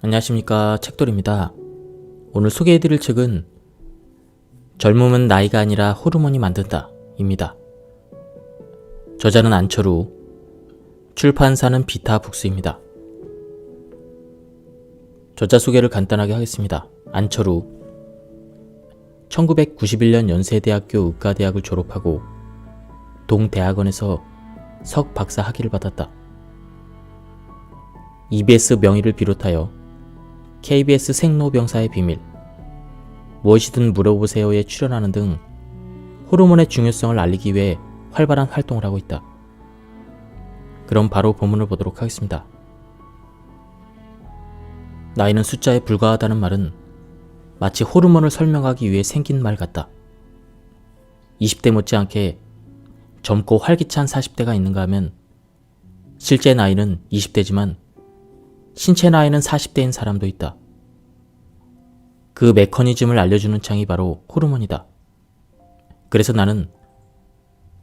안녕하십니까, 책돌입니다. 오늘 소개해드릴 책은 젊음은 나이가 아니라 호르몬이 만든다 입니다. 저자는 안철우, 출판사는 비타북스입니다. 저자 소개를 간단하게 하겠습니다. 안철우, 1991년 연세대학교 의과대학을 졸업하고 동대학원에서 석박사 학위를 받았다. EBS 명의를 비롯하여 KBS 생로병사의 비밀, 무엇이든 물어보세요에 출연하는 등 호르몬의 중요성을 알리기 위해 활발한 활동을 하고 있다. 그럼 바로 본문을 보도록 하겠습니다. 나이는 숫자에 불과하다는 말은 마치 호르몬을 설명하기 위해 생긴 말 같다. 20대 못지않게 젊고 활기찬 40대가 있는가 하면 실제 나이는 20대지만 신체 나이는 40대인 사람도 있다. 그 메커니즘을 알려주는 창이 바로 호르몬이다. 그래서 나는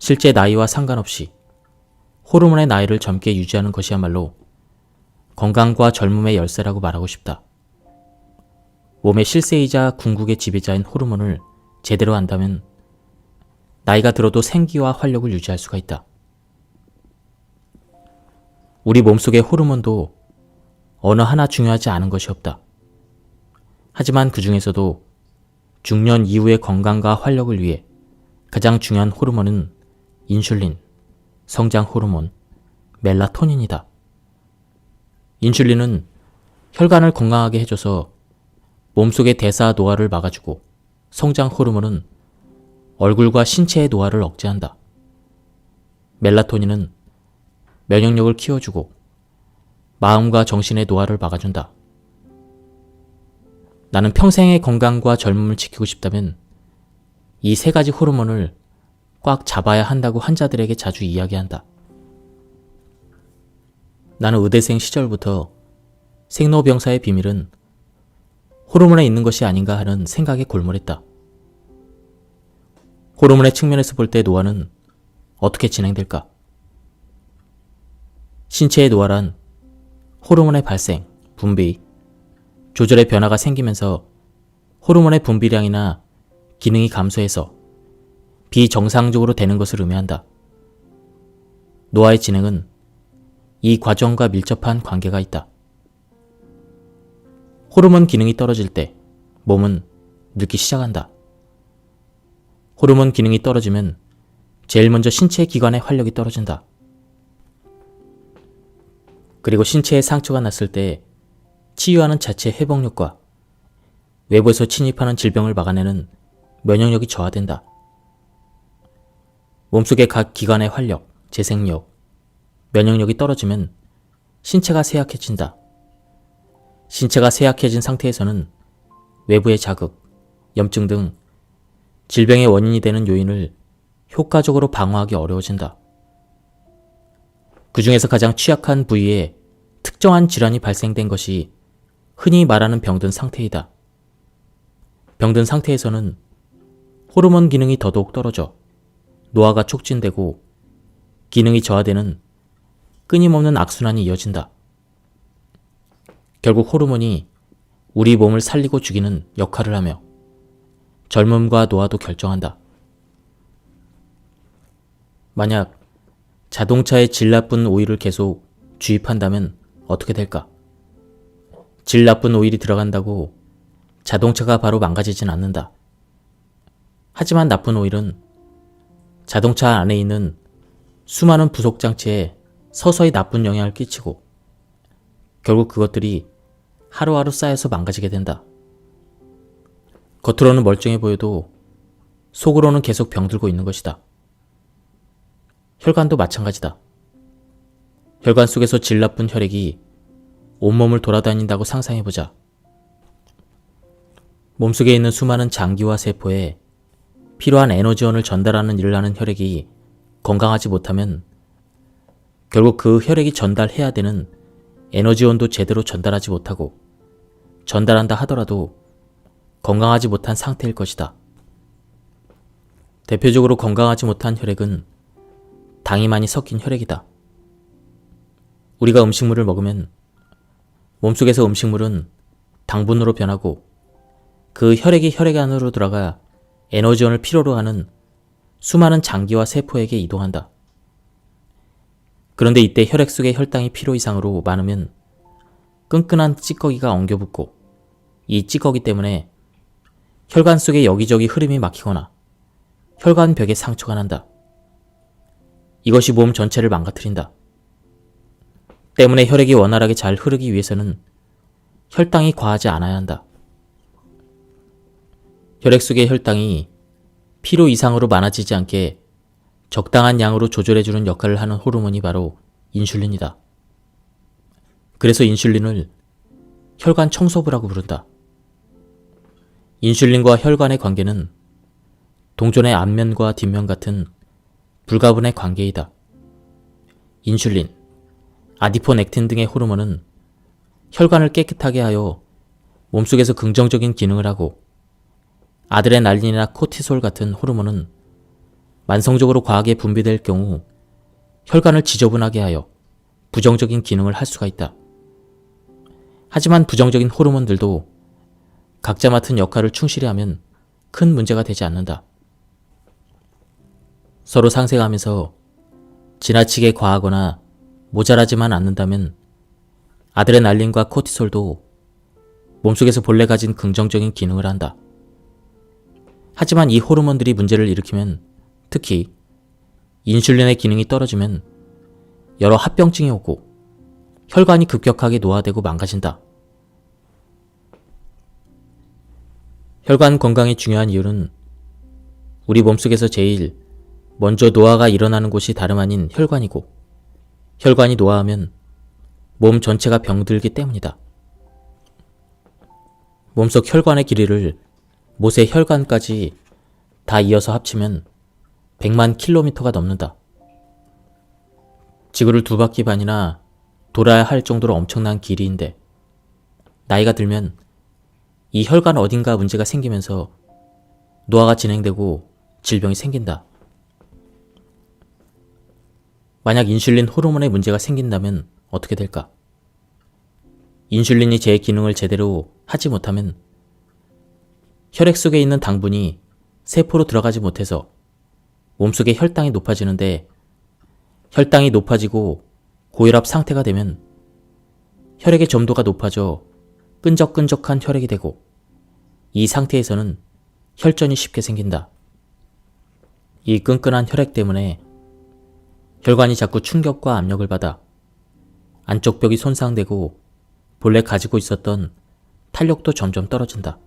실제 나이와 상관없이 호르몬의 나이를 젊게 유지하는 것이야말로 건강과 젊음의 열쇠라고 말하고 싶다. 몸의 실세이자 궁극의 지배자인 호르몬을 제대로 안다면 나이가 들어도 생기와 활력을 유지할 수가 있다. 우리 몸속의 호르몬도 어느 하나 중요하지 않은 것이 없다. 하지만 그 중에서도 중년 이후의 건강과 활력을 위해 가장 중요한 호르몬은 인슐린, 성장 호르몬, 멜라토닌이다. 인슐린은 혈관을 건강하게 해줘서 몸속의 대사 노화를 막아주고, 성장 호르몬은 얼굴과 신체의 노화를 억제한다. 멜라토닌은 면역력을 키워주고 마음과 정신의 노화를 막아준다. 나는 평생의 건강과 젊음을 지키고 싶다면 이 세 가지 호르몬을 꽉 잡아야 한다고 환자들에게 자주 이야기한다. 나는 의대생 시절부터 생로병사의 비밀은 호르몬에 있는 것이 아닌가 하는 생각에 골몰했다. 호르몬의 측면에서 볼 때 노화는 어떻게 진행될까? 신체의 노화란 호르몬의 발생, 분비, 조절의 변화가 생기면서 호르몬의 분비량이나 기능이 감소해서 비정상적으로 되는 것을 의미한다. 노화의 진행은 이 과정과 밀접한 관계가 있다. 호르몬 기능이 떨어질 때 몸은 늙기 시작한다. 호르몬 기능이 떨어지면 제일 먼저 신체 기관의 활력이 떨어진다. 그리고 신체에 상처가 났을 때 치유하는 자체 회복력과 외부에서 침입하는 질병을 막아내는 면역력이 저하된다. 몸속의 각 기관의 활력, 재생력, 면역력이 떨어지면 신체가 쇠약해진다. 신체가 쇠약해진 상태에서는 외부의 자극, 염증 등 질병의 원인이 되는 요인을 효과적으로 방어하기 어려워진다. 그 중에서 가장 취약한 부위에 특정한 질환이 발생된 것이 흔히 말하는 병든 상태이다. 병든 상태에서는 호르몬 기능이 더더욱 떨어져 노화가 촉진되고 기능이 저하되는 끊임없는 악순환이 이어진다. 결국 호르몬이 우리 몸을 살리고 죽이는 역할을 하며 젊음과 노화도 결정한다. 만약 자동차에 질 나쁜 오일을 계속 주입한다면 어떻게 될까? 질 나쁜 오일이 들어간다고 자동차가 바로 망가지진 않는다. 하지만 나쁜 오일은 자동차 안에 있는 수많은 부속 장치에 서서히 나쁜 영향을 끼치고 결국 그것들이 하루하루 쌓여서 망가지게 된다. 겉으로는 멀쩡해 보여도 속으로는 계속 병들고 있는 것이다. 혈관도 마찬가지다. 혈관 속에서 질 나쁜 혈액이 온몸을 돌아다닌다고 상상해보자. 몸속에 있는 수많은 장기와 세포에 필요한 에너지원을 전달하는 일을 하는 혈액이 건강하지 못하면 결국 그 혈액이 전달해야 되는 에너지원도 제대로 전달하지 못하고 전달한다 하더라도 건강하지 못한 상태일 것이다. 대표적으로 건강하지 못한 혈액은 당이 많이 섞인 혈액이다. 우리가 음식물을 먹으면 몸속에서 음식물은 당분으로 변하고 그 혈액이 혈액 안으로 들어가 에너지원을 필요로 하는 수많은 장기와 세포에게 이동한다. 그런데 이때 혈액 속의 혈당이 필요 이상으로 많으면 끈끈한 찌꺼기가 엉겨붙고 이 찌꺼기 때문에 혈관 속의 여기저기 흐름이 막히거나 혈관벽에 상처가 난다. 이것이 몸 전체를 망가뜨린다. 때문에 혈액이 원활하게 잘 흐르기 위해서는 혈당이 과하지 않아야 한다. 혈액 속의 혈당이 필요 이상으로 많아지지 않게 적당한 양으로 조절해주는 역할을 하는 호르몬이 바로 인슐린이다. 그래서 인슐린을 혈관 청소부라고 부른다. 인슐린과 혈관의 관계는 동전의 앞면과 뒷면 같은 불가분의 관계이다. 인슐린, 아디포넥틴 등의 호르몬은 혈관을 깨끗하게 하여 몸속에서 긍정적인 기능을 하고 아드레날린이나 코티솔 같은 호르몬은 만성적으로 과하게 분비될 경우 혈관을 지저분하게 하여 부정적인 기능을 할 수가 있다. 하지만 부정적인 호르몬들도 각자 맡은 역할을 충실히 하면 큰 문제가 되지 않는다. 서로 상생하면서 지나치게 과하거나 모자라지만 않는다면 아드레날린과 코티솔도 몸속에서 본래 가진 긍정적인 기능을 한다. 하지만 이 호르몬들이 문제를 일으키면, 특히 인슐린의 기능이 떨어지면 여러 합병증이 오고 혈관이 급격하게 노화되고 망가진다. 혈관 건강이 중요한 이유는 우리 몸속에서 제일 먼저 노화가 일어나는 곳이 다름 아닌 혈관이고, 혈관이 노화하면 몸 전체가 병들기 때문이다. 몸속 혈관의 길이를 못의 혈관까지 다 이어서 합치면 100만 킬로미터가 넘는다. 지구를 2바퀴 반이나 돌아야 할 정도로 엄청난 길이인데, 나이가 들면 이 혈관 어딘가 문제가 생기면서 노화가 진행되고 질병이 생긴다. 만약 인슐린 호르몬에 문제가 생긴다면 어떻게 될까? 인슐린이 제 기능을 제대로 하지 못하면 혈액 속에 있는 당분이 세포로 들어가지 못해서 몸속의 혈당이 높아지는데, 혈당이 높아지고 고혈압 상태가 되면 혈액의 점도가 높아져 끈적끈적한 혈액이 되고, 이 상태에서는 혈전이 쉽게 생긴다. 이 끈끈한 혈액 때문에 혈관이 자꾸 충격과 압력을 받아 안쪽 벽이 손상되고 본래 가지고 있었던 탄력도 점점 떨어진다.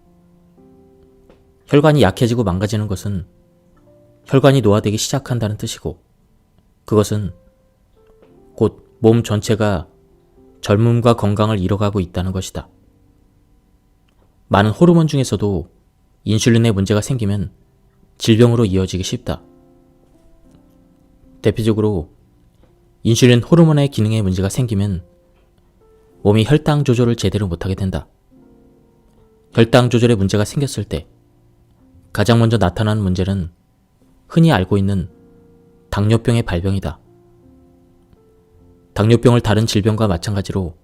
혈관이 약해지고 망가지는 것은 혈관이 노화되기 시작한다는 뜻이고, 그것은 곧 몸 전체가 젊음과 건강을 잃어가고 있다는 것이다. 많은 호르몬 중에서도 인슐린에 문제가 생기면 질병으로 이어지기 쉽다. 대표적으로 인슐린 호르몬의 기능에 문제가 생기면 몸이 혈당 조절을 제대로 못하게 된다. 혈당 조절에 문제가 생겼을 때 가장 먼저 나타나는 문제는 흔히 알고 있는 당뇨병의 발병이다. 당뇨병을 다른 질병과 마찬가지로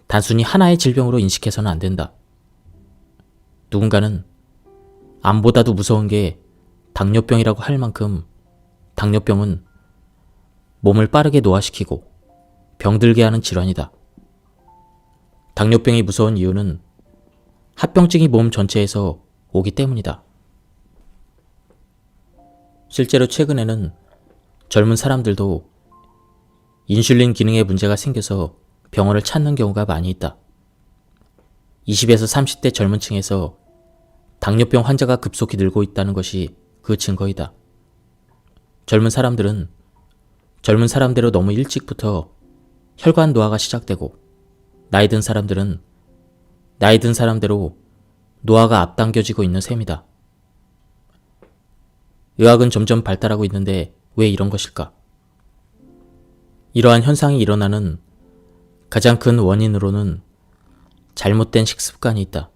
단순히 하나의 질병으로 인식해서는 안 된다. 누군가는 암보다도 무서운 게 당뇨병이라고 할 만큼 당뇨병은 몸을 빠르게 노화시키고 병들게 하는 질환이다. 당뇨병이 무서운 이유는 합병증이 몸 전체에서 오기 때문이다. 실제로 최근에는 젊은 사람들도 인슐린 기능에 문제가 생겨서 병원을 찾는 경우가 많이 있다. 20에서 30대 젊은 층에서 당뇨병 환자가 급속히 늘고 있다는 것이 그 증거이다. 젊은 사람들은 젊은 사람대로 너무 일찍부터 혈관 노화가 시작되고, 나이 든 사람들은 나이 든 사람대로 노화가 앞당겨지고 있는 셈이다. 의학은 점점 발달하고 있는데 왜 이런 것일까? 이러한 현상이 일어나는 가장 큰 원인으로는 잘못된 식습관이 있다.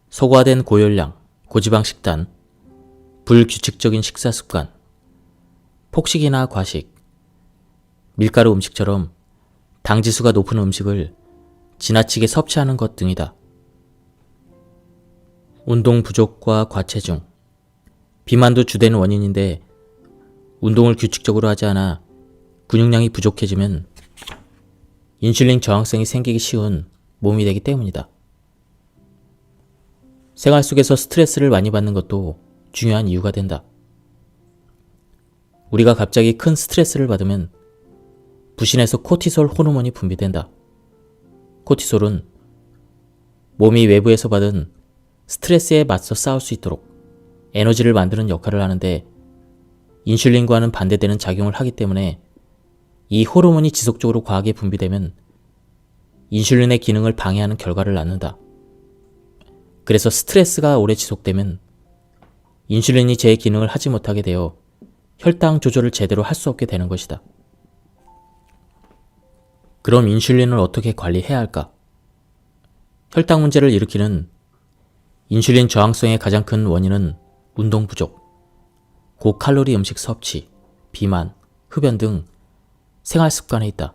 소과된 고열량, 고지방 식단, 불규칙적인 식사 습관, 폭식이나 과식, 밀가루 음식처럼 당지수가 높은 음식을 지나치게 섭취하는 것 등이다. 운동 부족과 과체중, 비만도 주된 원인인데 운동을 규칙적으로 하지 않아 근육량이 부족해지면 인슐린 저항성이 생기기 쉬운 몸이 되기 때문이다. 생활 속에서 스트레스를 많이 받는 것도 중요한 이유가 된다. 우리가 갑자기 큰 스트레스를 받으면 부신에서 코티솔 호르몬이 분비된다. 코티솔은 몸이 외부에서 받은 스트레스에 맞서 싸울 수 있도록 에너지를 만드는 역할을 하는데 인슐린과는 반대되는 작용을 하기 때문에 이 호르몬이 지속적으로 과하게 분비되면 인슐린의 기능을 방해하는 결과를 낳는다. 그래서 스트레스가 오래 지속되면 인슐린이 제 기능을 하지 못하게 되어 혈당 조절을 제대로 할 수 없게 되는 것이다. 그럼 인슐린을 어떻게 관리해야 할까? 혈당 문제를 일으키는 인슐린 저항성의 가장 큰 원인은 운동 부족, 고칼로리 음식 섭취, 비만, 흡연 등 생활 습관에 있다.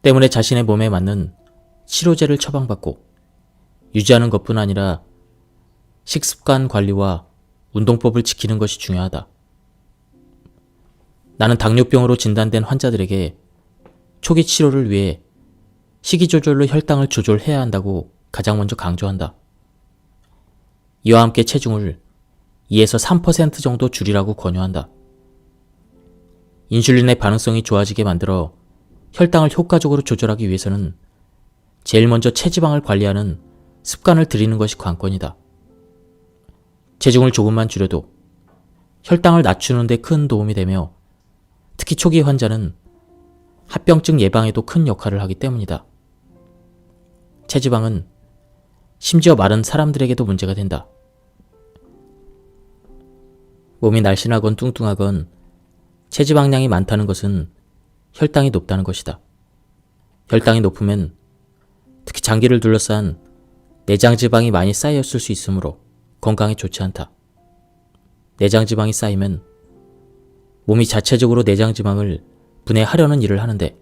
때문에 자신의 몸에 맞는 치료제를 처방받고 유지하는 것뿐 아니라 식습관 관리와 운동법을 지키는 것이 중요하다. 나는 당뇨병으로 진단된 환자들에게 초기 치료를 위해 식이 조절로 혈당을 조절해야 한다고 가장 먼저 강조한다. 이와 함께 체중을 2에서 3% 정도 줄이라고 권유한다. 인슐린의 반응성이 좋아지게 만들어 혈당을 효과적으로 조절하기 위해서는 제일 먼저 체지방을 관리하는 습관을 들이는 것이 관건이다. 체중을 조금만 줄여도 혈당을 낮추는 데 큰 도움이 되며 특히 초기 환자는 합병증 예방에도 큰 역할을 하기 때문이다. 체지방은 심지어 마른 사람들에게도 문제가 된다. 몸이 날씬하건 뚱뚱하건 체지방량이 많다는 것은 혈당이 높다는 것이다. 혈당이 높으면 특히 장기를 둘러싼 내장지방이 많이 쌓였을 수 있으므로 건강에 좋지 않다. 내장지방이 쌓이면 몸이 자체적으로 내장지방을 분해하려는 일을 하는데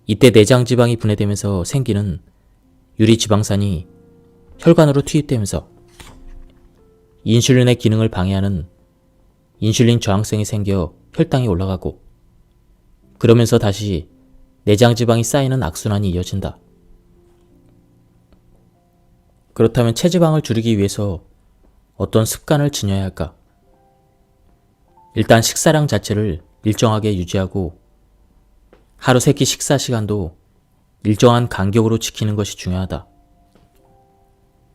이때 내장지방이 분해되면서 생기는 유리지방산이 혈관으로 투입되면서 인슐린의 기능을 방해하는 인슐린 저항성이 생겨 혈당이 올라가고 그러면서 다시 내장지방이 쌓이는 악순환이 이어진다. 그렇다면 체지방을 줄이기 위해서 어떤 습관을 지녀야 할까? 일단 식사량 자체를 일정하게 유지하고 하루 3끼 식사 시간도 일정한 간격으로 지키는 것이 중요하다.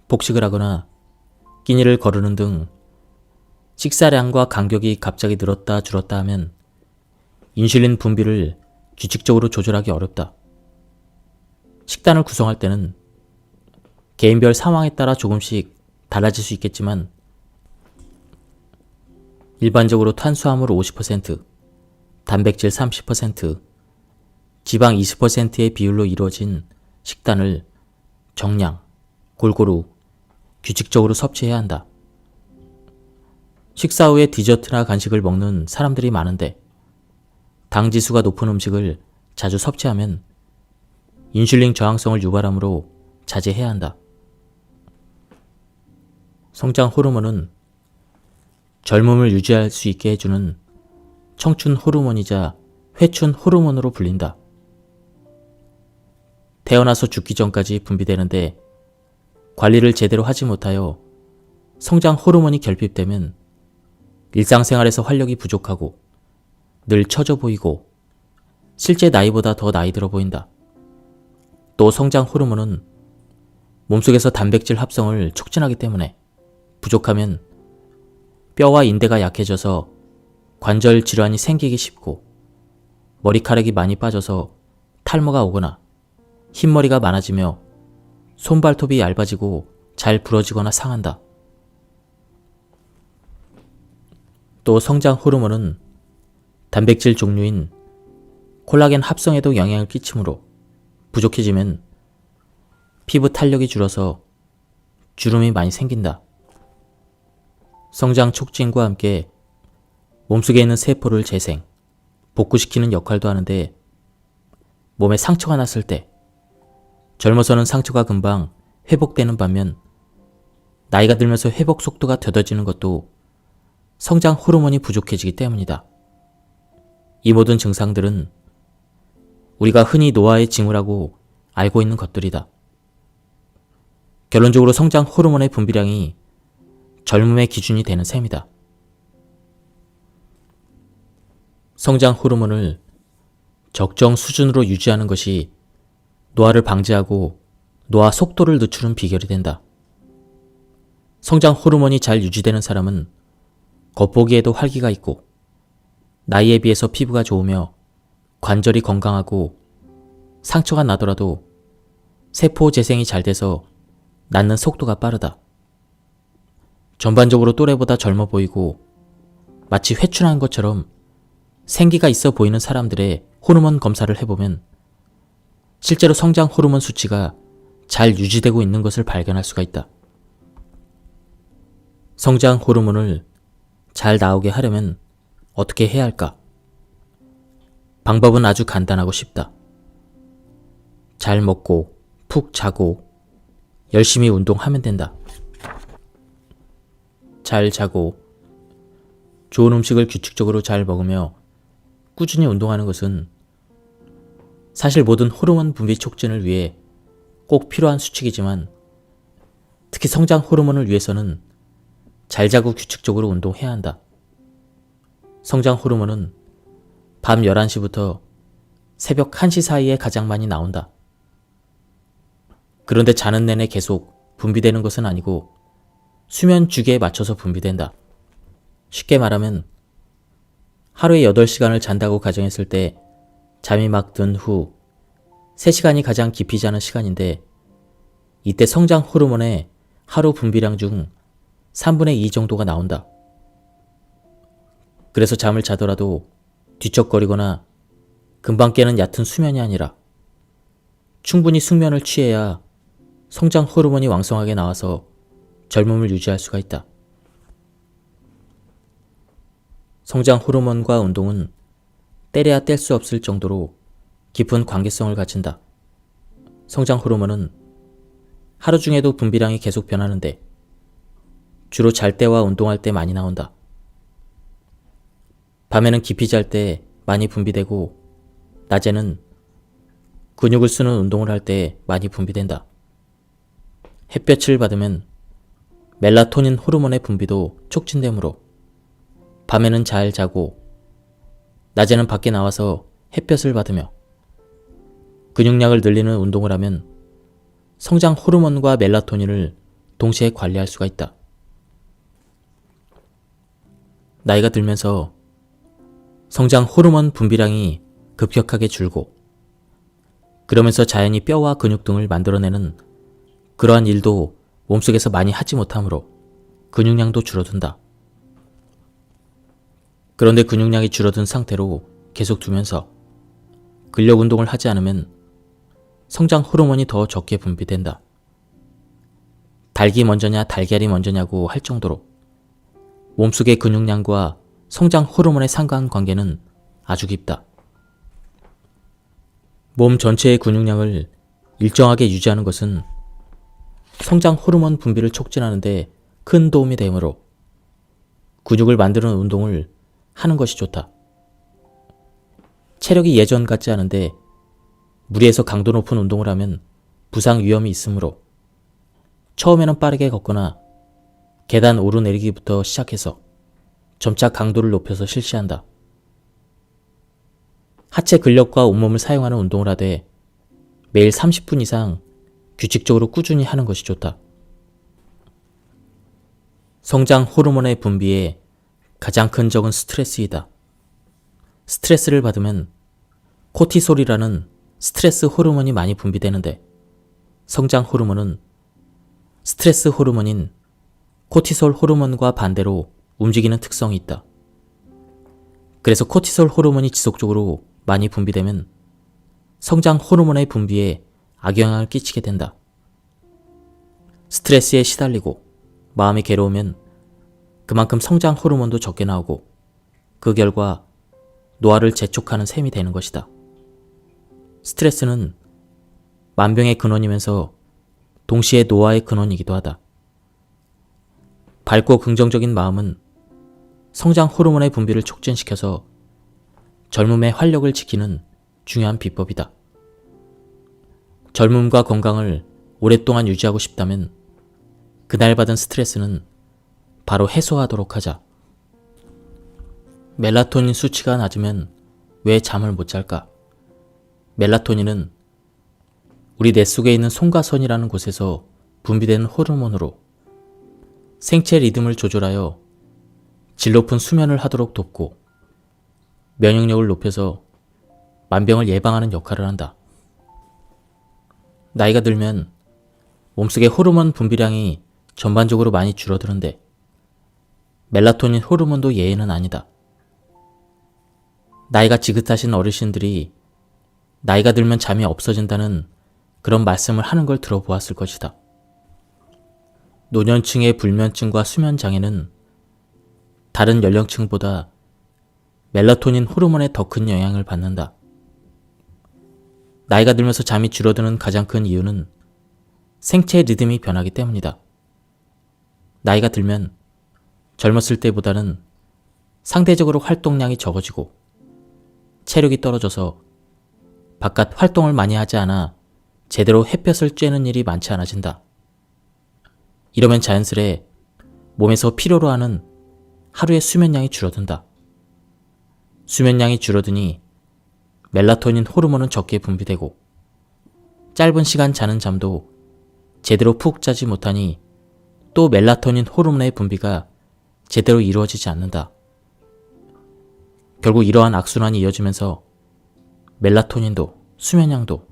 폭식을 하거나 끼니를 거르는 등 식사량과 간격이 갑자기 늘었다 줄었다 하면 인슐린 분비를 규칙적으로 조절하기 어렵다. 식단을 구성할 때는 개인별 상황에 따라 조금씩 달라질 수 있겠지만 일반적으로 탄수화물 50%, 단백질 30%, 지방 20%의 비율로 이루어진 식단을 정량, 골고루, 규칙적으로 섭취해야 한다. 식사 후에 디저트나 간식을 먹는 사람들이 많은데 당 지수가 높은 음식을 자주 섭취하면 인슐린 저항성을 유발하므로 자제해야 한다. 성장 호르몬은 젊음을 유지할 수 있게 해주는 청춘 호르몬이자 회춘 호르몬으로 불린다. 태어나서 죽기 전까지 분비되는데 관리를 제대로 하지 못하여 성장 호르몬이 결핍되면 일상생활에서 활력이 부족하고 늘 처져 보이고 실제 나이보다 더 나이 들어 보인다. 또 성장 호르몬은 몸속에서 단백질 합성을 촉진하기 때문에 부족하면 뼈와 인대가 약해져서 관절 질환이 생기기 쉽고 머리카락이 많이 빠져서 탈모가 오거나 흰머리가 많아지며 손발톱이 얇아지고 잘 부러지거나 상한다. 또 성장 호르몬은 단백질 종류인 콜라겐 합성에도 영향을 끼치므로 부족해지면 피부 탄력이 줄어서 주름이 많이 생긴다. 성장 촉진과 함께 몸속에 있는 세포를 재생, 복구시키는 역할도 하는데 몸에 상처가 났을 때 젊어서는 상처가 금방 회복되는 반면 나이가 들면서 회복 속도가 더뎌지는 것도 성장 호르몬이 부족해지기 때문이다. 이 모든 증상들은 우리가 흔히 노화의 징후라고 알고 있는 것들이다. 결론적으로 성장 호르몬의 분비량이 젊음의 기준이 되는 셈이다. 성장 호르몬을 적정 수준으로 유지하는 것이 노화를 방지하고 노화 속도를 늦추는 비결이 된다. 성장 호르몬이 잘 유지되는 사람은 겉보기에도 활기가 있고 나이에 비해서 피부가 좋으며 관절이 건강하고 상처가 나더라도 세포 재생이 잘 돼서 낫는 속도가 빠르다. 전반적으로 또래보다 젊어 보이고 마치 회춘한 것처럼 생기가 있어 보이는 사람들의 호르몬 검사를 해보면 실제로 성장 호르몬 수치가 잘 유지되고 있는 것을 발견할 수가 있다. 성장 호르몬을 잘 나오게 하려면 어떻게 해야 할까? 방법은 아주 간단하고 쉽다. 잘 먹고 푹 자고 열심히 운동하면 된다. 잘 자고 좋은 음식을 규칙적으로 잘 먹으며 꾸준히 운동하는 것은 사실 모든 호르몬 분비 촉진을 위해 꼭 필요한 수칙이지만 특히 성장 호르몬을 위해서는 잘 자고 규칙적으로 운동해야 한다. 성장 호르몬은 밤 11시부터 새벽 1시 사이에 가장 많이 나온다. 그런데 자는 내내 계속 분비되는 것은 아니고 수면 주기에 맞춰서 분비된다. 쉽게 말하면 하루에 8시간을 잔다고 가정했을 때 잠이 막 든 후 3시간이 가장 깊이 자는 시간인데 이때 성장 호르몬의 하루 분비량 중 3분의 2 정도가 나온다. 그래서 잠을 자더라도 뒤척거리거나 금방 깨는 얕은 수면이 아니라 충분히 숙면을 취해야 성장 호르몬이 왕성하게 나와서 젊음을 유지할 수가 있다. 성장 호르몬과 운동은 떼려야 뗄 수 없을 정도로 깊은 관계성을 갖춘다. 성장 호르몬은 하루 중에도 분비량이 계속 변하는데 주로 잘 때와 운동할 때 많이 나온다. 밤에는 깊이 잘 때 많이 분비되고 낮에는 근육을 쓰는 운동을 할 때 많이 분비된다. 햇볕을 받으면 멜라토닌 호르몬의 분비도 촉진되므로 밤에는 잘 자고 낮에는 밖에 나와서 햇볕을 받으며 근육량을 늘리는 운동을 하면 성장 호르몬과 멜라토닌을 동시에 관리할 수가 있다. 나이가 들면서 성장 호르몬 분비량이 급격하게 줄고 그러면서 자연히 뼈와 근육 등을 만들어내는 그러한 일도 몸속에서 많이 하지 못하므로 근육량도 줄어든다. 그런데 근육량이 줄어든 상태로 계속 두면서 근력 운동을 하지 않으면 성장 호르몬이 더 적게 분비된다. 닭이 먼저냐 달걀이 먼저냐고 할 정도로 몸속의 근육량과 성장 호르몬의 상관관계는 아주 깊다. 몸 전체의 근육량을 일정하게 유지하는 것은 성장 호르몬 분비를 촉진하는 데 큰 도움이 되므로 근육을 만드는 운동을 하는 것이 좋다. 체력이 예전 같지 않은데 무리해서 강도 높은 운동을 하면 부상 위험이 있으므로 처음에는 빠르게 걷거나 계단 오르내리기부터 시작해서 점차 강도를 높여서 실시한다. 하체 근력과 온몸을 사용하는 운동을 하되 매일 30분 이상 규칙적으로 꾸준히 하는 것이 좋다. 성장 호르몬의 분비에 가장 큰 적은 스트레스이다. 스트레스를 받으면 코티솔이라는 스트레스 호르몬이 많이 분비되는데 성장 호르몬은 스트레스 호르몬인 코티솔 호르몬과 반대로 움직이는 특성이 있다. 그래서 코티솔 호르몬이 지속적으로 많이 분비되면 성장 호르몬의 분비에 악영향을 끼치게 된다. 스트레스에 시달리고 마음이 괴로우면 그만큼 성장 호르몬도 적게 나오고 그 결과 노화를 재촉하는 셈이 되는 것이다. 스트레스는 만병의 근원이면서 동시에 노화의 근원이기도 하다. 밝고 긍정적인 마음은 성장 호르몬의 분비를 촉진시켜서 젊음의 활력을 지키는 중요한 비법이다. 젊음과 건강을 오랫동안 유지하고 싶다면 그날 받은 스트레스는 바로 해소하도록 하자. 멜라토닌 수치가 낮으면 왜 잠을 못 잘까? 멜라토닌은 우리 뇌 속에 있는 송가선이라는 곳에서 분비되는 호르몬으로 생체 리듬을 조절하여 질 높은 수면을 하도록 돕고 면역력을 높여서 만병을 예방하는 역할을 한다. 나이가 들면 몸속의 호르몬 분비량이 전반적으로 많이 줄어드는데 멜라토닌 호르몬도 예외는 아니다. 나이가 지긋하신 어르신들이 나이가 들면 잠이 없어진다는 그런 말씀을 하는 걸 들어보았을 것이다. 노년층의 불면증과 수면장애는 다른 연령층보다 멜라토닌 호르몬에 더 큰 영향을 받는다. 나이가 들면서 잠이 줄어드는 가장 큰 이유는 생체 리듬이 변하기 때문이다. 나이가 들면 젊었을 때보다는 상대적으로 활동량이 적어지고 체력이 떨어져서 바깥 활동을 많이 하지 않아 제대로 햇볕을 쬐는 일이 많지 않아진다. 이러면 자연스레 몸에서 필요로 하는 하루의 수면량이 줄어든다. 수면량이 줄어드니 멜라토닌 호르몬은 적게 분비되고 짧은 시간 자는 잠도 제대로 푹 자지 못하니 또 멜라토닌 호르몬의 분비가 제대로 이루어지지 않는다. 결국 이러한 악순환이 이어지면서 멜라토닌도 수면량도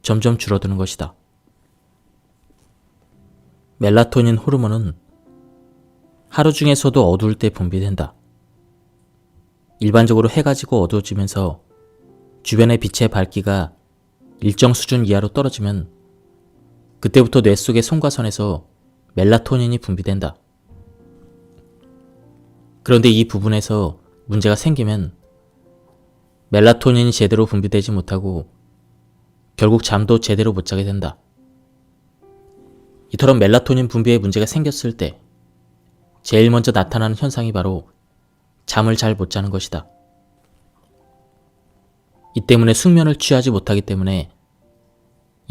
점점 줄어드는 것이다. 멜라토닌 호르몬은 하루 중에서도 어두울 때 분비된다. 일반적으로 해가 지고 어두워지면서 주변의 빛의 밝기가 일정 수준 이하로 떨어지면 그때부터 뇌 속의 송가선에서 멜라토닌이 분비된다. 그런데 이 부분에서 문제가 생기면 멜라토닌이 제대로 분비되지 못하고 결국 잠도 제대로 못 자게 된다. 이처럼 멜라토닌 분비에 문제가 생겼을 때 제일 먼저 나타나는 현상이 바로 잠을 잘 못 자는 것이다. 이 때문에 숙면을 취하지 못하기 때문에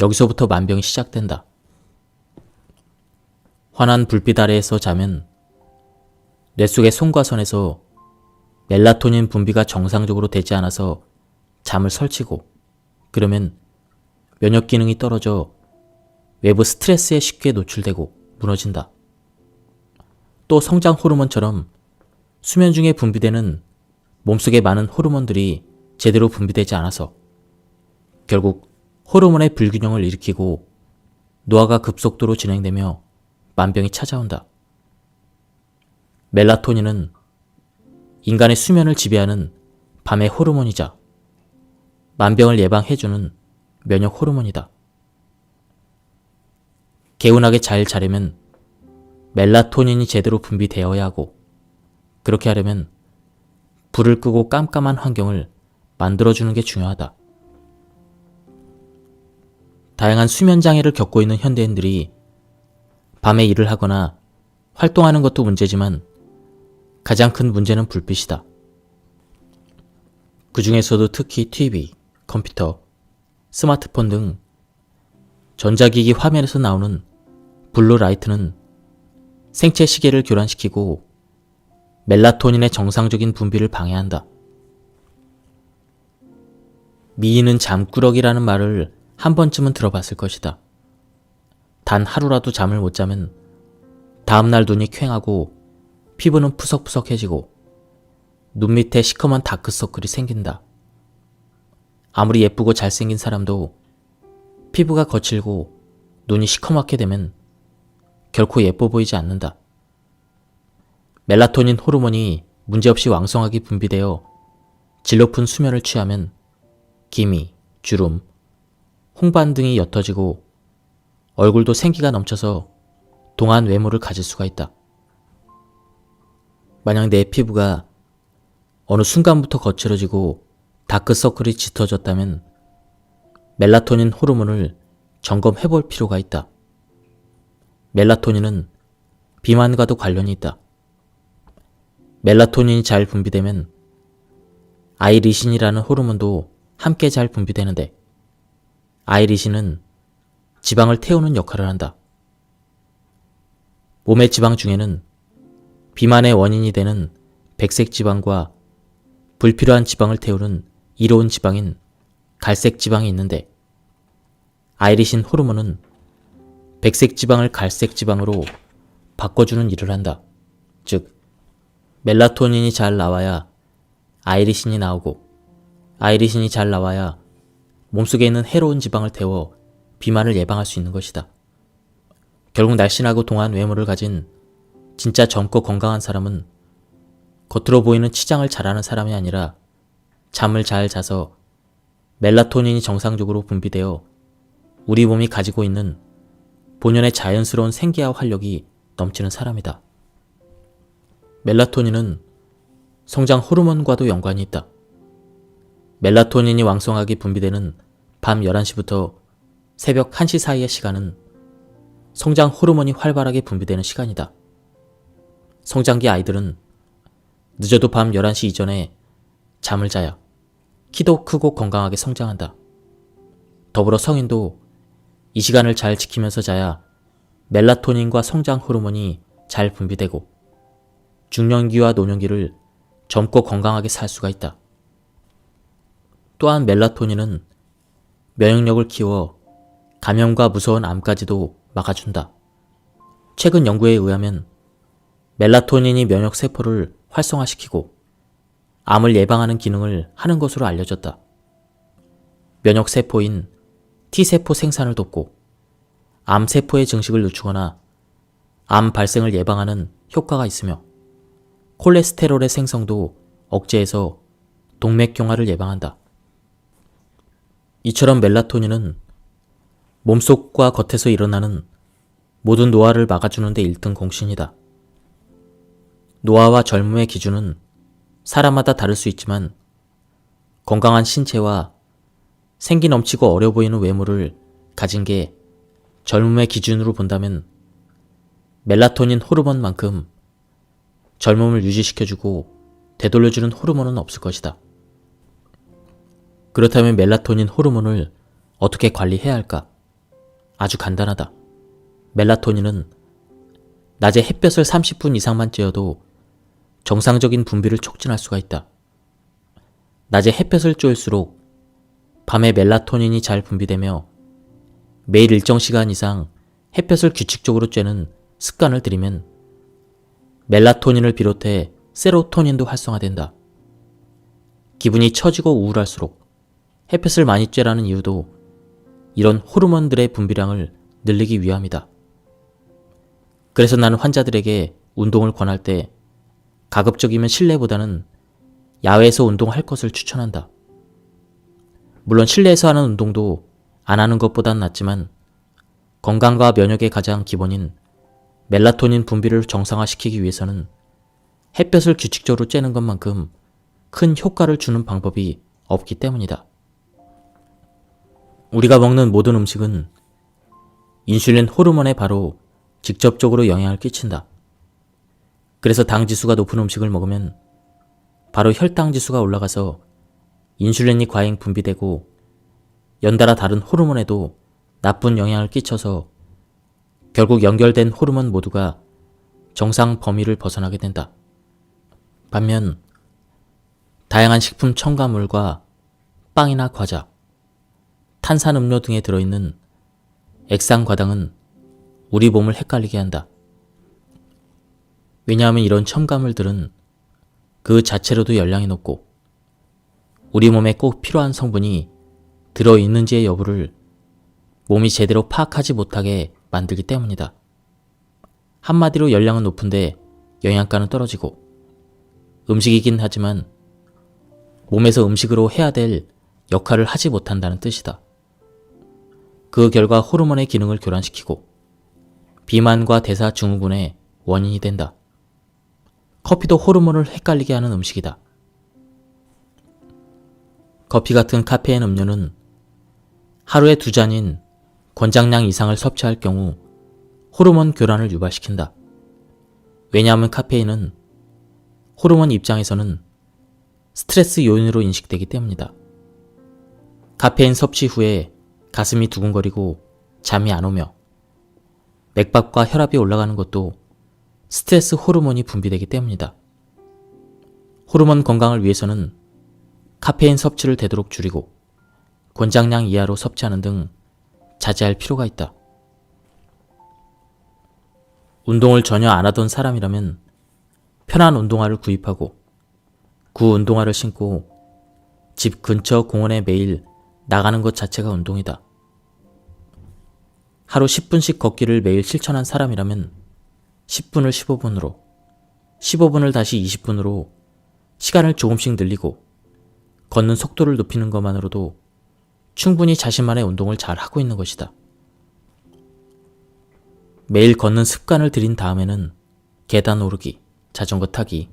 여기서부터 만병이 시작된다. 환한 불빛 아래에서 자면 뇌 속의 송가선에서 멜라토닌 분비가 정상적으로 되지 않아서 잠을 설치고 그러면 면역 기능이 떨어져 외부 스트레스에 쉽게 노출되고 무너진다. 또 성장 호르몬처럼 수면 중에 분비되는 몸속의 많은 호르몬들이 제대로 분비되지 않아서 결국 호르몬의 불균형을 일으키고 노화가 급속도로 진행되며 만병이 찾아온다. 멜라토닌은 인간의 수면을 지배하는 밤의 호르몬이자 만병을 예방해주는 면역 호르몬이다. 개운하게 잘 자려면 멜라토닌이 제대로 분비되어야 하고 그렇게 하려면 불을 끄고 깜깜한 환경을 만들어주는 게 중요하다. 다양한 수면 장애를 겪고 있는 현대인들이 밤에 일을 하거나 활동하는 것도 문제지만 가장 큰 문제는 불빛이다. 그 중에서도 특히 TV, 컴퓨터, 스마트폰 등 전자기기 화면에서 나오는 블루라이트는 생체 시계를 교란시키고 멜라토닌의 정상적인 분비를 방해한다. 미인은 잠꾸러기라는 말을 한 번쯤은 들어봤을 것이다. 단 하루라도 잠을 못 자면 다음날 눈이 퀭하고 피부는 푸석푸석해지고 눈 밑에 시커먼 다크서클이 생긴다. 아무리 예쁘고 잘생긴 사람도 피부가 거칠고 눈이 시커멓게 되면 결코 예뻐 보이지 않는다. 멜라토닌 호르몬이 문제없이 왕성하게 분비되어 질 높은 수면을 취하면 기미, 주름, 홍반 등이 옅어지고 얼굴도 생기가 넘쳐서 동안 외모를 가질 수가 있다. 만약 내 피부가 어느 순간부터 거칠어지고 다크서클이 짙어졌다면 멜라토닌 호르몬을 점검해 볼 필요가 있다. 멜라토닌은 비만과도 관련이 있다. 멜라토닌이 잘 분비되면 아이리신이라는 호르몬도 함께 잘 분비되는데, 아이리신은 지방을 태우는 역할을 한다. 몸의 지방 중에는 비만의 원인이 되는 백색 지방과 불필요한 지방을 태우는 이로운 지방인 갈색 지방이 있는데, 아이리신 호르몬은 백색 지방을 갈색 지방으로 바꿔주는 일을 한다. 즉, 멜라토닌이 잘 나와야 아이리신이 나오고, 아이리신이 잘 나와야 몸속에 있는 해로운 지방을 태워 비만을 예방할 수 있는 것이다. 결국 날씬하고 동안 외모를 가진 진짜 젊고 건강한 사람은 겉으로 보이는 치장을 잘하는 사람이 아니라 잠을 잘 자서 멜라토닌이 정상적으로 분비되어 우리 몸이 가지고 있는 본연의 자연스러운 생기와 활력이 넘치는 사람이다. 멜라토닌은 성장 호르몬과도 연관이 있다. 멜라토닌이 왕성하게 분비되는 밤 11시부터 새벽 1시 사이의 시간은 성장 호르몬이 활발하게 분비되는 시간이다. 성장기 아이들은 늦어도 밤 11시 이전에 잠을 자야 키도 크고 건강하게 성장한다. 더불어 성인도 이 시간을 잘 지키면서 자야 멜라토닌과 성장 호르몬이 잘 분비되고 중년기와 노년기를 젊고 건강하게 살 수가 있다. 또한 멜라토닌은 면역력을 키워 감염과 무서운 암까지도 막아준다. 최근 연구에 의하면 멜라토닌이 면역세포를 활성화시키고 암을 예방하는 기능을 하는 것으로 알려졌다. 면역세포인 T세포 생산을 돕고 암세포의 증식을 늦추거나 암 발생을 예방하는 효과가 있으며 콜레스테롤의 생성도 억제해서 동맥경화를 예방한다. 이처럼 멜라토닌은 몸속과 겉에서 일어나는 모든 노화를 막아주는 데 1등 공신이다. 노화와 젊음의 기준은 사람마다 다를 수 있지만 건강한 신체와 생기 넘치고 어려 보이는 외모를 가진 게 젊음의 기준으로 본다면 멜라토닌 호르몬만큼 젊음을 유지시켜주고 되돌려주는 호르몬은 없을 것이다. 그렇다면 멜라토닌 호르몬을 어떻게 관리해야 할까? 아주 간단하다. 멜라토닌은 낮에 햇볕을 30분 이상만 쬐어도 정상적인 분비를 촉진할 수가 있다. 낮에 햇볕을 쬐을수록 밤에 멜라토닌이 잘 분비되며 매일 일정 시간 이상 햇볕을 규칙적으로 쬐는 습관을 들이면 멜라토닌을 비롯해 세로토닌도 활성화된다. 기분이 처지고 우울할수록 햇볕을 많이 쬐라는 이유도 이런 호르몬들의 분비량을 늘리기 위함이다. 그래서 나는 환자들에게 운동을 권할 때 가급적이면 실내보다는 야외에서 운동할 것을 추천한다. 물론 실내에서 하는 운동도 안 하는 것보단 낫지만 건강과 면역의 가장 기본인 멜라토닌 분비를 정상화시키기 위해서는 햇볕을 규칙적으로 쬐는 것만큼 큰 효과를 주는 방법이 없기 때문이다. 우리가 먹는 모든 음식은 인슐린 호르몬에 바로 직접적으로 영향을 끼친다. 그래서 당 지수가 높은 음식을 먹으면 바로 혈당 지수가 올라가서 인슐린이 과잉 분비되고 연달아 다른 호르몬에도 나쁜 영향을 끼쳐서 결국 연결된 호르몬 모두가 정상 범위를 벗어나게 된다. 반면 다양한 식품 첨가물과 빵이나 과자, 탄산음료 등에 들어있는 액상과당은 우리 몸을 헷갈리게 한다. 왜냐하면 이런 첨가물들은 그 자체로도 열량이 높고 우리 몸에 꼭 필요한 성분이 들어있는지의 여부를 몸이 제대로 파악하지 못하게 만들기 때문이다. 한마디로 열량은 높은데 영양가는 떨어지고 음식이긴 하지만 몸에서 음식으로 해야 될 역할을 하지 못한다는 뜻이다. 그 결과 호르몬의 기능을 교란시키고 비만과 대사 증후군의 원인이 된다. 커피도 호르몬을 헷갈리게 하는 음식이다. 커피 같은 카페인 음료는 하루에 2잔인 권장량 이상을 섭취할 경우 호르몬 교란을 유발시킨다. 왜냐하면 카페인은 호르몬 입장에서는 스트레스 요인으로 인식되기 때문이다. 카페인 섭취 후에 가슴이 두근거리고 잠이 안 오며 맥박과 혈압이 올라가는 것도 스트레스 호르몬이 분비되기 때문이다. 호르몬 건강을 위해서는 카페인 섭취를 되도록 줄이고 권장량 이하로 섭취하는 등 자제할 필요가 있다. 운동을 전혀 안 하던 사람이라면 편한 운동화를 구입하고 그 운동화를 신고 집 근처 공원에 매일 나가는 것 자체가 운동이다. 하루 10분씩 걷기를 매일 실천한 사람이라면 10분을 15분으로, 15분을 다시 20분으로 시간을 조금씩 늘리고 걷는 속도를 높이는 것만으로도 충분히 자신만의 운동을 잘 하고 있는 것이다. 매일 걷는 습관을 들인 다음에는 계단 오르기, 자전거 타기,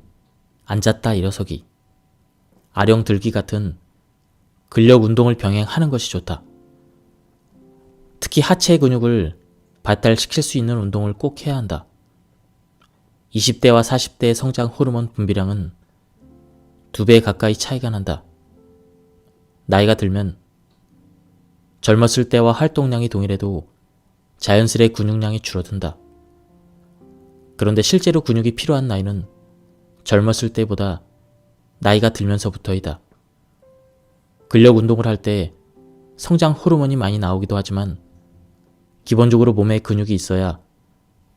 앉았다 일어서기, 아령 들기 같은 근력 운동을 병행하는 것이 좋다. 특히 하체 근육을 발달시킬 수 있는 운동을 꼭 해야 한다. 20대와 40대의 성장 호르몬 분비량은 2배 가까이 차이가 난다. 나이가 들면 젊었을 때와 활동량이 동일해도 자연스레 근육량이 줄어든다. 그런데 실제로 근육이 필요한 나이는 젊었을 때보다 나이가 들면서부터이다. 근력 운동을 할 때 성장 호르몬이 많이 나오기도 하지만 기본적으로 몸에 근육이 있어야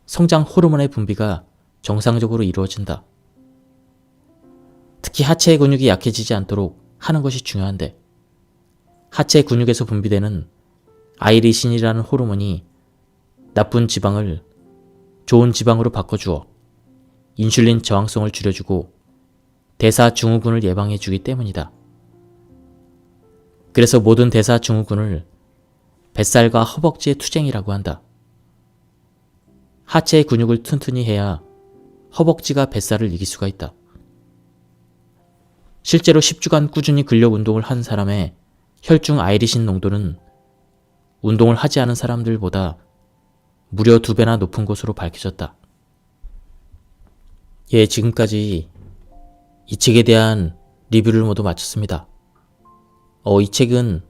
성장 호르몬의 분비가 정상적으로 이루어진다. 특히 하체 근육이 약해지지 않도록 하는 것이 중요한데 하체 근육에서 분비되는 아이리신이라는 호르몬이 나쁜 지방을 좋은 지방으로 바꿔주어 인슐린 저항성을 줄여주고 대사 증후군을 예방해주기 때문이다. 그래서 모든 대사 증후군을 뱃살과 허벅지의 투쟁이라고 한다. 하체의 근육을 튼튼히 해야 허벅지가 뱃살을 이길 수가 있다. 실제로 10주간 꾸준히 근력 운동을 한 사람의 혈중 아이리신 농도는 운동을 하지 않은 사람들보다 무려 2배나 높은 것으로 밝혀졌다. 예, 지금까지 이 책에 대한 리뷰를 모두 마쳤습니다. 이 책은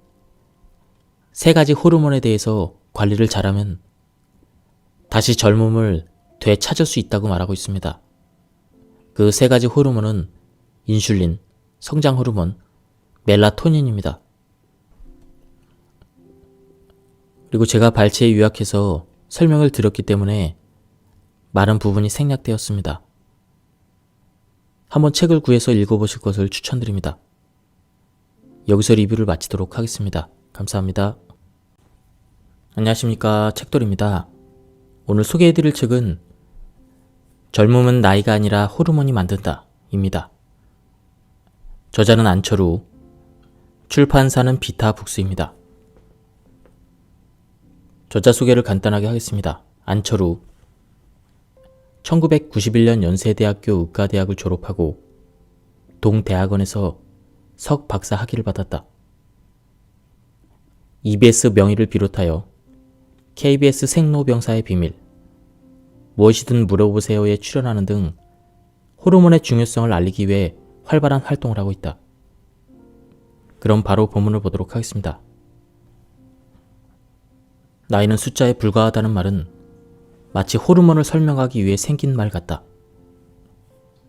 3가지 호르몬에 대해서 관리를 잘하면 다시 젊음을 되찾을 수 있다고 말하고 있습니다. 그 3가지 호르몬은 인슐린, 성장 호르몬, 멜라토닌입니다. 그리고 제가 발췌에 요약해서 설명을 드렸기 때문에 많은 부분이 생략되었습니다. 한번 책을 구해서 읽어보실 것을 추천드립니다. 여기서 리뷰를 마치도록 하겠습니다. 감사합니다. 안녕하십니까, 책돌입니다. 오늘 소개해드릴 책은 젊음은 나이가 아니라 호르몬이 만든다 입니다. 저자는 안철우, 출판사는 비타북스입니다. 저자 소개를 간단하게 하겠습니다. 안철우, 1991년 연세대학교 의과대학을 졸업하고 동대학원에서 석박사 학위를 받았다. EBS 명의를 비롯하여 KBS 생로병사의 비밀, 무엇이든 물어보세요에 출연하는 등 호르몬의 중요성을 알리기 위해 활발한 활동을 하고 있다. 그럼 바로 본문을 보도록 하겠습니다. 나이는 숫자에 불과하다는 말은 마치 호르몬을 설명하기 위해 생긴 말 같다.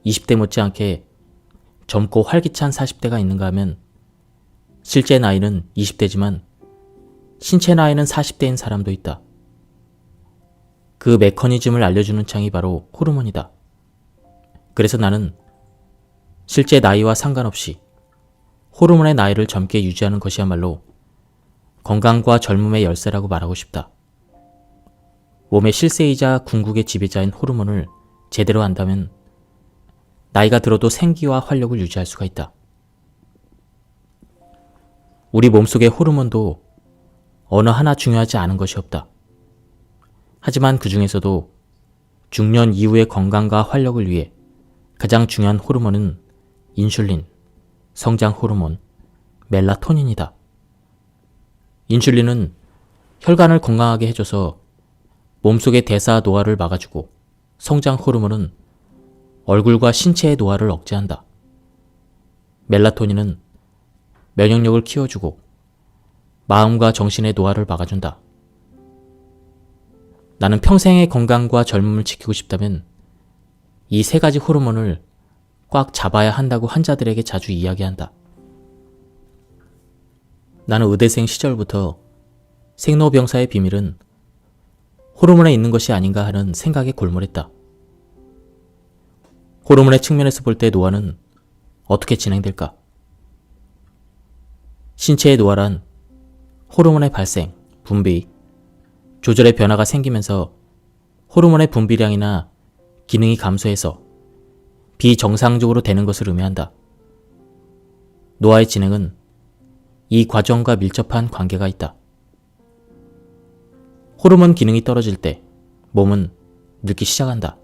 20대 못지않게 젊고 활기찬 40대가 있는가 하면 실제 나이는 20대지만 신체 나이는 40대인 사람도 있다. 그 메커니즘을 알려주는 창이 바로 호르몬이다. 그래서 나는 실제 나이와 상관없이 호르몬의 나이를 젊게 유지하는 것이야말로 건강과 젊음의 열쇠라고 말하고 싶다. 몸의 실세이자 궁극의 지배자인 호르몬을 제대로 안다면 나이가 들어도 생기와 활력을 유지할 수가 있다. 우리 몸속의 호르몬도 어느 하나 중요하지 않은 것이 없다. 하지만 그 중에서도 중년 이후의 건강과 활력을 위해 가장 중요한 호르몬은 인슐린, 성장 호르몬, 멜라토닌이다. 인슐린은 혈관을 건강하게 해줘서 몸속의 대사 노화를 막아주고 성장 호르몬은 얼굴과 신체의 노화를 억제한다. 멜라토닌은 면역력을 키워주고 마음과 정신의 노화를 막아준다. 나는 평생의 건강과 젊음을 지키고 싶다면 이 세 가지 호르몬을 꽉 잡아야 한다고 환자들에게 자주 이야기한다. 나는 의대생 시절부터 생로병사의 비밀은 호르몬에 있는 것이 아닌가 하는 생각에 골몰했다. 호르몬의 측면에서 볼 때 노화는 어떻게 진행될까? 신체의 노화란 호르몬의 발생, 분비, 조절의 변화가 생기면서 호르몬의 분비량이나 기능이 감소해서 비정상적으로 되는 것을 의미한다. 노화의 진행은 이 과정과 밀접한 관계가 있다. 호르몬 기능이 떨어질 때 몸은 늙기 시작한다.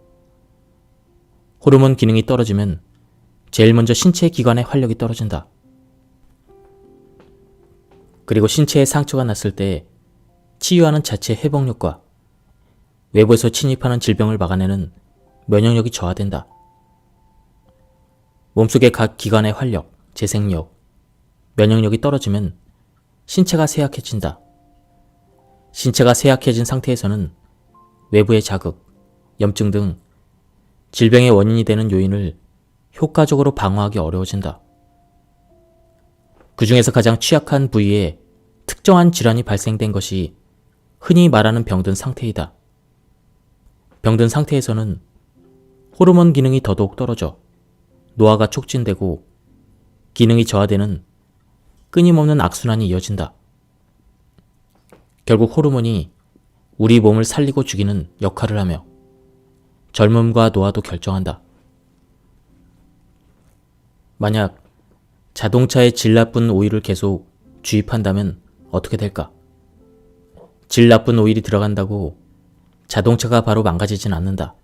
호르몬 기능이 떨어지면 제일 먼저 신체 기관의 활력이 떨어진다. 그리고 신체에 상처가 났을 때 치유하는 자체 회복력과 외부에서 침입하는 질병을 막아내는 면역력이 저하된다. 몸속의 각 기관의 활력, 재생력, 면역력이 떨어지면 신체가 쇠약해진다. 신체가 쇠약해진 상태에서는 외부의 자극, 염증 등 질병의 원인이 되는 요인을 효과적으로 방어하기 어려워진다. 그 중에서 가장 취약한 부위에 특정한 질환이 발생된 것이 흔히 말하는 병든 상태이다. 병든 상태에서는 호르몬 기능이 더더욱 떨어져 노화가 촉진되고 기능이 저하되는 끊임없는 악순환이 이어진다. 결국 호르몬이 우리 몸을 살리고 죽이는 역할을 하며 젊음과 노화도 결정한다. 만약 자동차에 질 나쁜 오일을 계속 주입한다면 어떻게 될까? 질 나쁜 오일이 들어간다고 자동차가 바로 망가지진 않는다.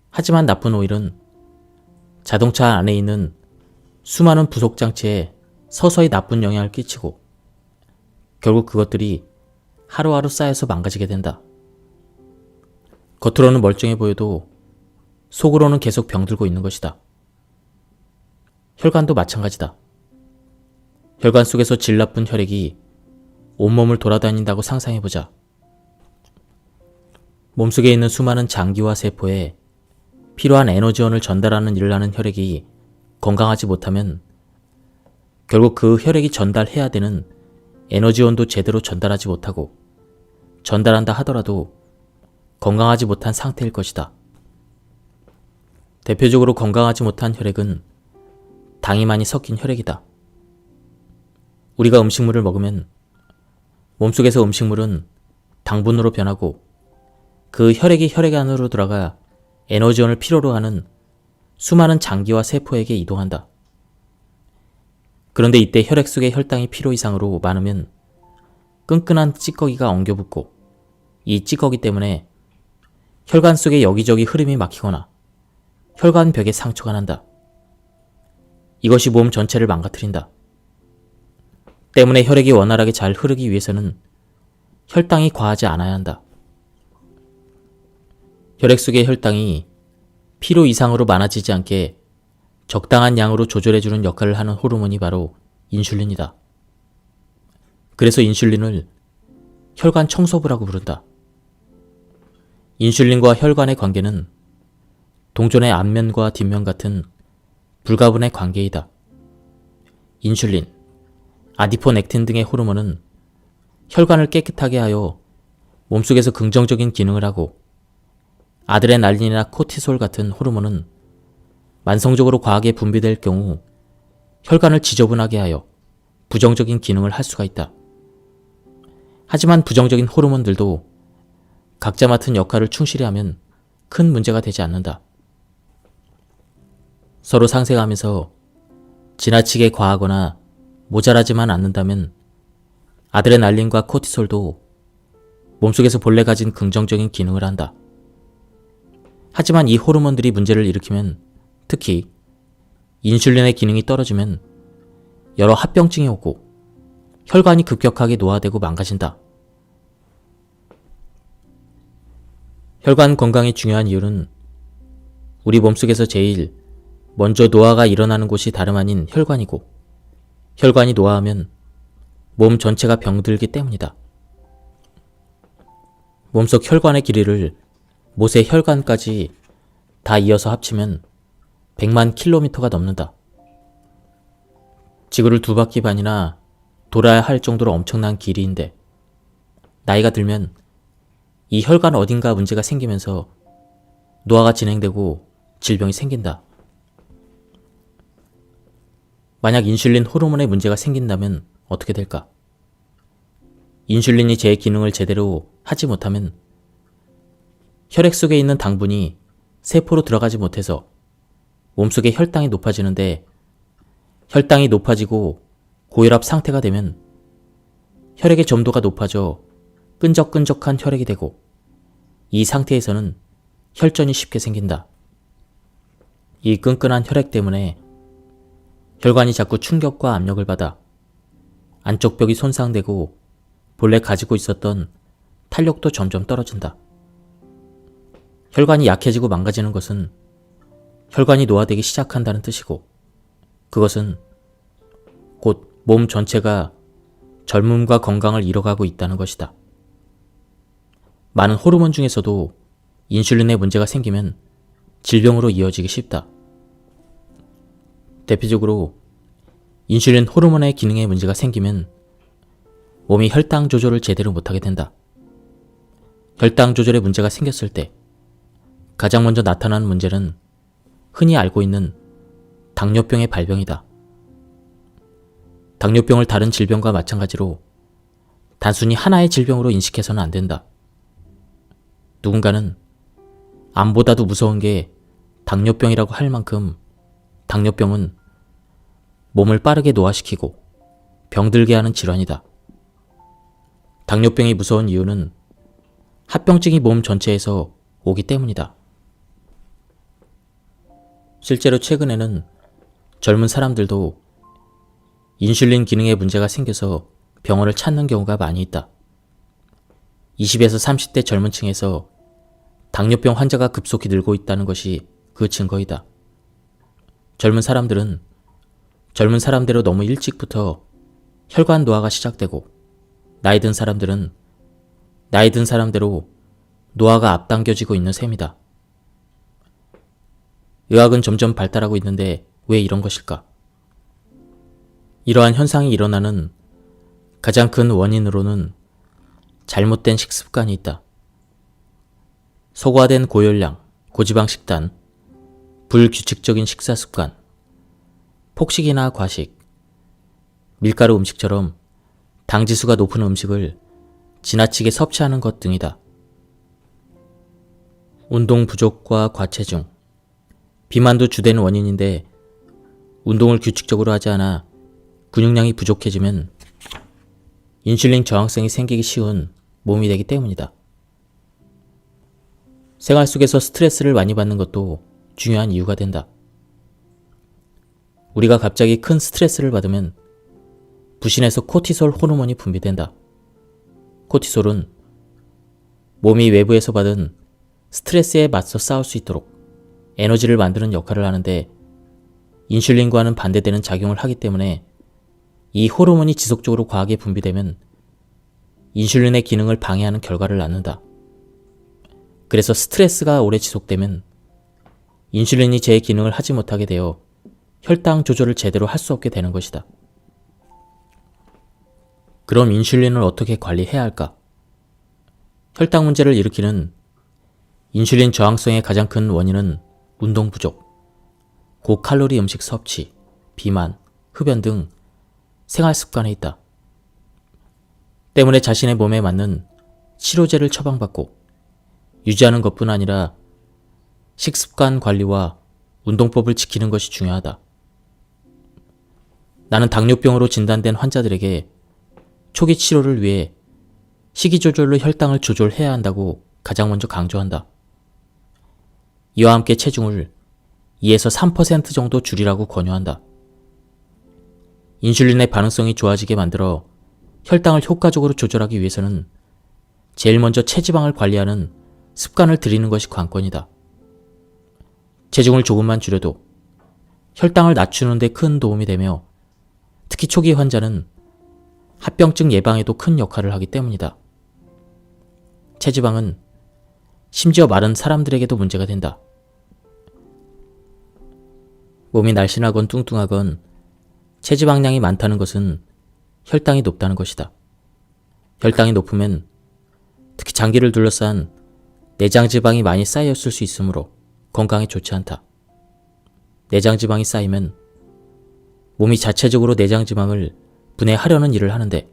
하지만 나쁜 오일은 자동차 안에 있는 수많은 부속 장치에 서서히 나쁜 영향을 끼치고 결국 그것들이 하루하루 쌓여서 망가지게 된다. 겉으로는 멀쩡해 보여도 속으로는 계속 병들고 있는 것이다. 혈관도 마찬가지다. 혈관 속에서 질 나쁜 혈액이 온몸을 돌아다닌다고 상상해보자. 몸속에 있는 수많은 장기와 세포에 필요한 에너지원을 전달하는 일을 하는 혈액이 건강하지 못하면 결국 그 혈액이 전달해야 되는 에너지원도 제대로 전달하지 못하고 전달한다 하더라도 건강하지 못한 상태일 것이다. 대표적으로 건강하지 못한 혈액은 당이 많이 섞인 혈액이다. 우리가 음식물을 먹으면 몸속에서 음식물은 당분으로 변하고 그 혈액이 혈액 안으로 들어가 에너지원을 필요로 하는 수많은 장기와 세포에게 이동한다. 그런데 이때 혈액 속의 혈당이 필요 이상으로 많으면 끈끈한 찌꺼기가 엉겨붙고 이 찌꺼기 때문에 혈관 속에 여기저기 흐름이 막히거나 혈관벽에 상처가 난다. 이것이 몸 전체를 망가뜨린다. 때문에 혈액이 원활하게 잘 흐르기 위해서는 혈당이 과하지 않아야 한다. 혈액 속의 혈당이 필요 이상으로 많아지지 않게 적당한 양으로 조절해주는 역할을 하는 호르몬이 바로 인슐린이다. 그래서 인슐린을 혈관 청소부라고 부른다. 인슐린과 혈관의 관계는 동전의 앞면과 뒷면 같은 불가분의 관계이다. 인슐린, 아디포넥틴 등의 호르몬은 혈관을 깨끗하게 하여 몸속에서 긍정적인 기능을 하고 아드레날린이나 코티솔 같은 호르몬은 만성적으로 과하게 분비될 경우 혈관을 지저분하게 하여 부정적인 기능을 할 수가 있다. 하지만 부정적인 호르몬들도 각자 맡은 역할을 충실히 하면 큰 문제가 되지 않는다. 서로 상생하면서 지나치게 과하거나 모자라지만 않는다면 아드레날린과 코티솔도 몸속에서 본래 가진 긍정적인 기능을 한다. 하지만 이 호르몬들이 문제를 일으키면, 특히 인슐린의 기능이 떨어지면 여러 합병증이 오고 혈관이 급격하게 노화되고 망가진다. 혈관 건강이 중요한 이유는 우리 몸속에서 제일 먼저 노화가 일어나는 곳이 다름 아닌 혈관이고, 혈관이 노화하면 몸 전체가 병들기 때문이다. 몸속 혈관의 길이를 못의 혈관까지 다 이어서 합치면 100만 킬로미터가 넘는다. 지구를 2바퀴반이나 돌아야 할 정도로 엄청난 길이인데, 나이가 들면 이 혈관 어딘가 문제가 생기면서 노화가 진행되고 질병이 생긴다. 만약 인슐린 호르몬에 문제가 생긴다면 어떻게 될까? 인슐린이 제 기능을 제대로 하지 못하면 혈액 속에 있는 당분이 세포로 들어가지 못해서 몸속의 혈당이 높아지는데, 혈당이 높아지고 고혈압 상태가 되면 혈액의 점도가 높아져 끈적끈적한 혈액이 되고, 이 상태에서는 혈전이 쉽게 생긴다. 이 끈끈한 혈액 때문에 혈관이 자꾸 충격과 압력을 받아 안쪽 벽이 손상되고 본래 가지고 있었던 탄력도 점점 떨어진다. 혈관이 약해지고 망가지는 것은 혈관이 노화되기 시작한다는 뜻이고, 그것은 곧 몸 전체가 젊음과 건강을 잃어가고 있다는 것이다. 많은 호르몬 중에서도 인슐린에 문제가 생기면 질병으로 이어지기 쉽다. 대표적으로 인슐린 호르몬의 기능에 문제가 생기면 몸이 혈당 조절을 제대로 못하게 된다. 혈당 조절에 문제가 생겼을 때 가장 먼저 나타나는 문제는 흔히 알고 있는 당뇨병의 발병이다. 당뇨병을 다른 질병과 마찬가지로 단순히 하나의 질병으로 인식해서는 안 된다. 누군가는 암보다도 무서운 게 당뇨병이라고 할 만큼 당뇨병은 몸을 빠르게 노화시키고 병들게 하는 질환이다. 당뇨병이 무서운 이유는 합병증이 몸 전체에서 오기 때문이다. 실제로 최근에는 젊은 사람들도 인슐린 기능에 문제가 생겨서 병원을 찾는 경우가 많이 있다. 20에서 30대 젊은 층에서 당뇨병 환자가 급속히 늘고 있다는 것이 그 증거이다. 젊은 사람들은 젊은 사람대로 너무 일찍부터 혈관 노화가 시작되고, 나이 든 사람들은 나이 든 사람대로 노화가 앞당겨지고 있는 셈이다. 의학은 점점 발달하고 있는데 왜 이런 것일까? 이러한 현상이 일어나는 가장 큰 원인으로는 잘못된 식습관이 있다. 소과된 고열량, 고지방 식단, 불규칙적인 식사 습관, 폭식이나 과식, 밀가루 음식처럼 당지수가 높은 음식을 지나치게 섭취하는 것 등이다. 운동 부족과 과체중, 비만도 주된 원인인데, 운동을 규칙적으로 하지 않아 근육량이 부족해지면 인슐린 저항성이 생기기 쉬운 몸이 되기 때문이다. 생활 속에서 스트레스를 많이 받는 것도 중요한 이유가 된다. 우리가 갑자기 큰 스트레스를 받으면 부신에서 코티솔 호르몬이 분비된다. 코티솔은 몸이 외부에서 받은 스트레스에 맞서 싸울 수 있도록 에너지를 만드는 역할을 하는데, 인슐린과는 반대되는 작용을 하기 때문에 이 호르몬이 지속적으로 과하게 분비되면 인슐린의 기능을 방해하는 결과를 낳는다. 그래서 스트레스가 오래 지속되면 인슐린이 제 기능을 하지 못하게 되어 혈당 조절을 제대로 할 수 없게 되는 것이다. 그럼 인슐린을 어떻게 관리해야 할까? 혈당 문제를 일으키는 인슐린 저항성의 가장 큰 원인은 운동 부족, 고칼로리 음식 섭취, 비만, 흡연 등 생활 습관에 있다. 때문에 자신의 몸에 맞는 치료제를 처방받고 유지하는 것뿐 아니라 식습관 관리와 운동법을 지키는 것이 중요하다. 나는 당뇨병으로 진단된 환자들에게 초기 치료를 위해 식이 조절로 혈당을 조절해야 한다고 가장 먼저 강조한다. 이와 함께 체중을 2에서 3% 정도 줄이라고 권유한다. 인슐린의 반응성이 좋아지게 만들어 혈당을 효과적으로 조절하기 위해서는 제일 먼저 체지방을 관리하는 습관을 들이는 것이 관건이다. 체중을 조금만 줄여도 혈당을 낮추는 데 큰 도움이 되며 특히 초기 환자는 합병증 예방에도 큰 역할을 하기 때문이다. 체지방은 심지어 마른 사람들에게도 문제가 된다. 몸이 날씬하건 뚱뚱하건 체지방량이 많다는 것은 혈당이 높다는 것이다. 혈당이 높으면 특히 장기를 둘러싼 내장지방이 많이 쌓여있을 수 있으므로 건강에 좋지 않다. 내장지방이 쌓이면 몸이 자체적으로 내장지방을 분해하려는 일을 하는데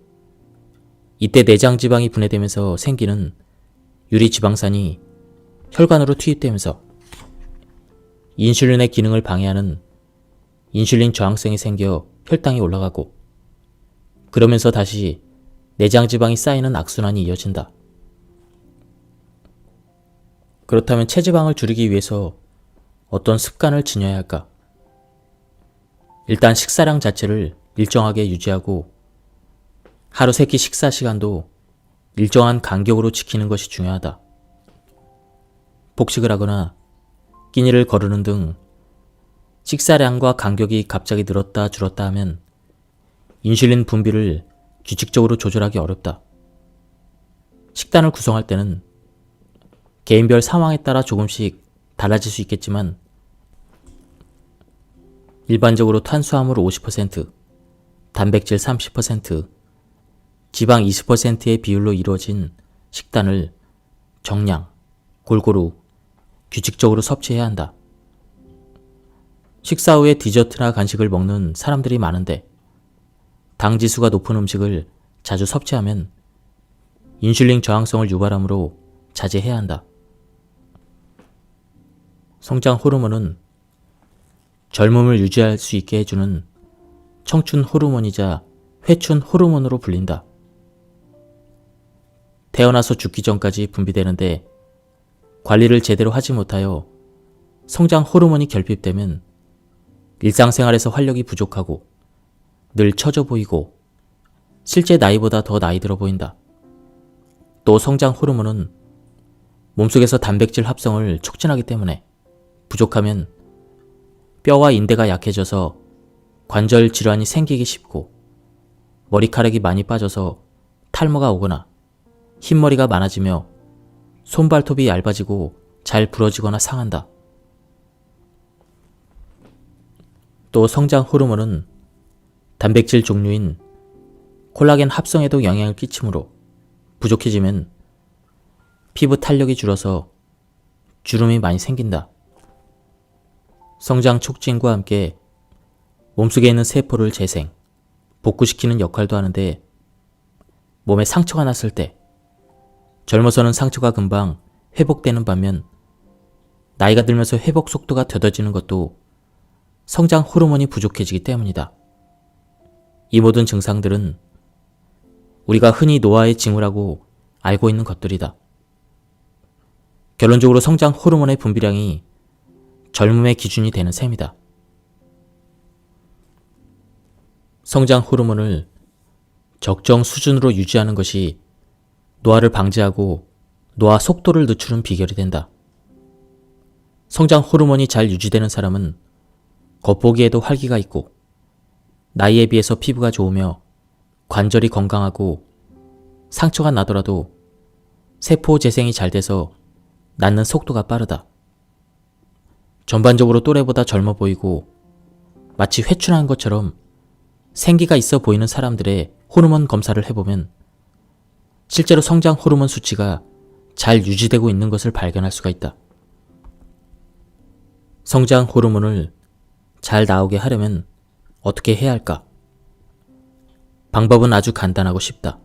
이때 내장지방이 분해되면서 생기는 유리지방산이 혈관으로 투입되면서 인슐린의 기능을 방해하는 인슐린 저항성이 생겨 혈당이 올라가고 그러면서 다시 내장지방이 쌓이는 악순환이 이어진다. 그렇다면 체지방을 줄이기 위해서 어떤 습관을 지녀야 할까? 일단 식사량 자체를 일정하게 유지하고 하루 3끼 식사 시간도 일정한 간격으로 지키는 것이 중요하다. 폭식을 하거나 끼니를 거르는 등 식사량과 간격이 갑자기 늘었다 줄었다 하면 인슐린 분비를 규칙적으로 조절하기 어렵다. 식단을 구성할 때는 개인별 상황에 따라 조금씩 달라질 수 있겠지만 일반적으로 탄수화물 50%, 단백질 30%, 지방 20%의 비율로 이루어진 식단을 정량, 골고루, 규칙적으로 섭취해야 한다. 식사 후에 디저트나 간식을 먹는 사람들이 많은데 당 지수가 높은 음식을 자주 섭취하면 인슐린 저항성을 유발하므로 자제해야 한다. 성장 호르몬은 젊음을 유지할 수 있게 해주는 청춘 호르몬이자 회춘 호르몬으로 불린다. 태어나서 죽기 전까지 분비되는데 관리를 제대로 하지 못하여 성장 호르몬이 결핍되면 일상생활에서 활력이 부족하고 늘 처져 보이고 실제 나이보다 더 나이 들어 보인다. 또 성장 호르몬은 몸속에서 단백질 합성을 촉진하기 때문에 부족하면 뼈와 인대가 약해져서 관절 질환이 생기기 쉽고 머리카락이 많이 빠져서 탈모가 오거나 흰머리가 많아지며 손발톱이 얇아지고 잘 부러지거나 상한다. 또 성장 호르몬은 단백질 종류인 콜라겐 합성에도 영향을 끼치므로 부족해지면 피부 탄력이 줄어서 주름이 많이 생긴다. 성장 촉진과 함께 몸속에 있는 세포를 재생, 복구시키는 역할도 하는데 몸에 상처가 났을 때 젊어서는 상처가 금방 회복되는 반면 나이가 들면서 회복 속도가 더뎌지는 것도 성장 호르몬이 부족해지기 때문이다. 이 모든 증상들은 우리가 흔히 노화의 징후라고 알고 있는 것들이다. 결론적으로 성장 호르몬의 분비량이 젊음의 기준이 되는 셈이다. 성장 호르몬을 적정 수준으로 유지하는 것이 노화를 방지하고 노화 속도를 늦추는 비결이 된다. 성장 호르몬이 잘 유지되는 사람은 겉보기에도 활기가 있고 나이에 비해서 피부가 좋으며 관절이 건강하고 상처가 나더라도 세포 재생이 잘 돼서 낫는 속도가 빠르다. 전반적으로 또래보다 젊어 보이고 마치 회춘한 것처럼 생기가 있어 보이는 사람들의 호르몬 검사를 해보면 실제로 성장 호르몬 수치가 잘 유지되고 있는 것을 발견할 수가 있다. 성장 호르몬을 잘 나오게 하려면 어떻게 해야 할까? 방법은 아주 간단하고 쉽다.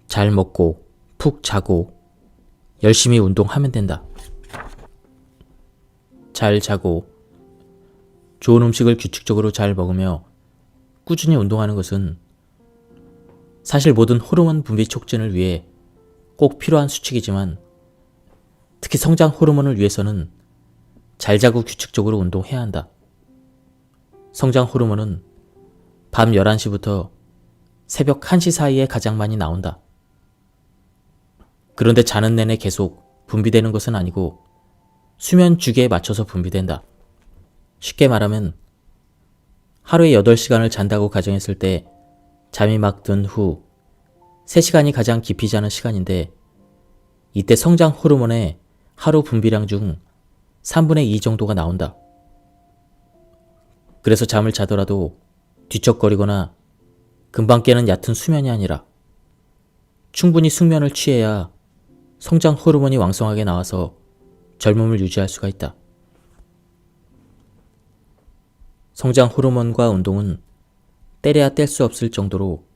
잘 먹고 푹 자고 열심히 운동하면 된다. 잘 자고 좋은 음식을 규칙적으로 잘 먹으며 꾸준히 운동하는 것은 사실 모든 호르몬 분비 촉진을 위해 꼭 필요한 수칙이지만 특히 성장 호르몬을 위해서는 잘 자고 규칙적으로 운동해야 한다. 성장 호르몬은 밤 11시부터 새벽 1시 사이에 가장 많이 나온다. 그런데 자는 내내 계속 분비되는 것은 아니고 수면 주기에 맞춰서 분비된다. 쉽게 말하면 하루에 8시간을 잔다고 가정했을 때 잠이 막 든 후 3시간이 가장 깊이 자는 시간인데 이때 성장 호르몬의 하루 분비량 중 3분의 2 정도가 나온다. 그래서 잠을 자더라도 뒤척거리거나 금방 깨는 얕은 수면이 아니라 충분히 숙면을 취해야 성장 호르몬이 왕성하게 나와서 젊음을 유지할 수가 있다. 성장 호르몬과 운동은 떼려야 뗄 수 없을 정도로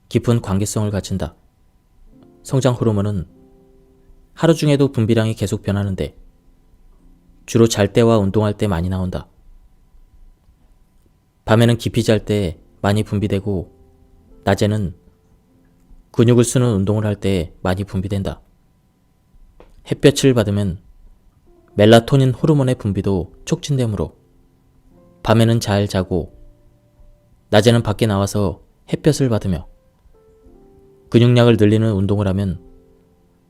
깊은 관계성을 가진다. 성장 호르몬은 하루 중에도 분비량이 계속 변하는데 주로 잘 때와 운동할 때 많이 나온다. 밤에는 깊이 잘 때 많이 분비되고 낮에는 근육을 쓰는 운동을 할 때 많이 분비된다. 햇볕을 받으면 멜라토닌 호르몬의 분비도 촉진되므로 밤에는 잘 자고 낮에는 밖에 나와서 햇볕을 받으며 근육량을 늘리는 운동을 하면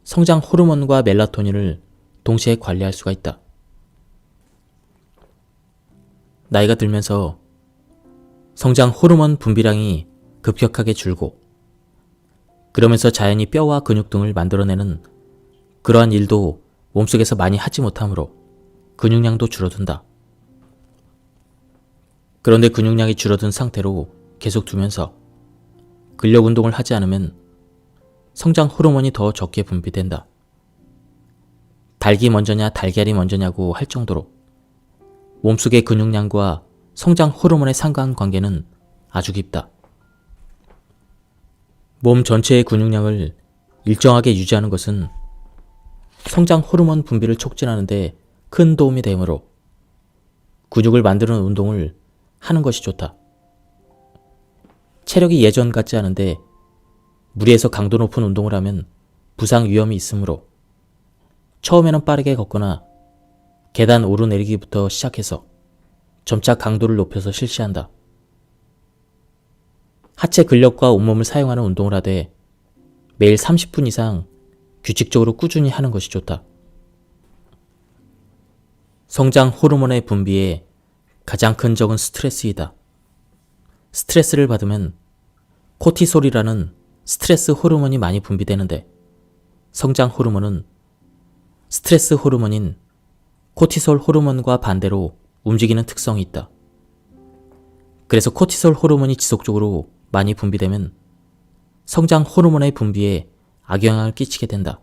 성장 호르몬과 멜라토닌을 동시에 관리할 수가 있다. 나이가 들면서 성장 호르몬 분비량이 급격하게 줄고 그러면서 자연히 뼈와 근육 등을 만들어내는 그러한 일도 몸속에서 많이 하지 못하므로 근육량도 줄어든다. 그런데 근육량이 줄어든 상태로 계속 두면서 근력 운동을 하지 않으면 성장 호르몬이 더 적게 분비된다. 닭이 먼저냐 달걀이 먼저냐고 할 정도로 몸속의 근육량과 성장 호르몬의 상관관계는 아주 깊다. 몸 전체의 근육량을 일정하게 유지하는 것은 성장 호르몬 분비를 촉진하는 데 큰 도움이 되므로 근육을 만드는 운동을 하는 것이 좋다. 체력이 예전 같지 않은데 무리해서 강도 높은 운동을 하면 부상 위험이 있으므로 처음에는 빠르게 걷거나 계단 오르내리기부터 시작해서 점차 강도를 높여서 실시한다. 하체 근력과 온몸을 사용하는 운동을 하되 매일 30분 이상 규칙적으로 꾸준히 하는 것이 좋다. 성장 호르몬의 분비에 가장 큰 적은 스트레스이다. 스트레스를 받으면 코티솔이라는 스트레스 호르몬이 많이 분비되는데 성장 호르몬은 스트레스 호르몬인 코티솔 호르몬과 반대로 움직이는 특성이 있다. 그래서 코티솔 호르몬이 지속적으로 많이 분비되면 성장 호르몬의 분비에 악영향을 끼치게 된다.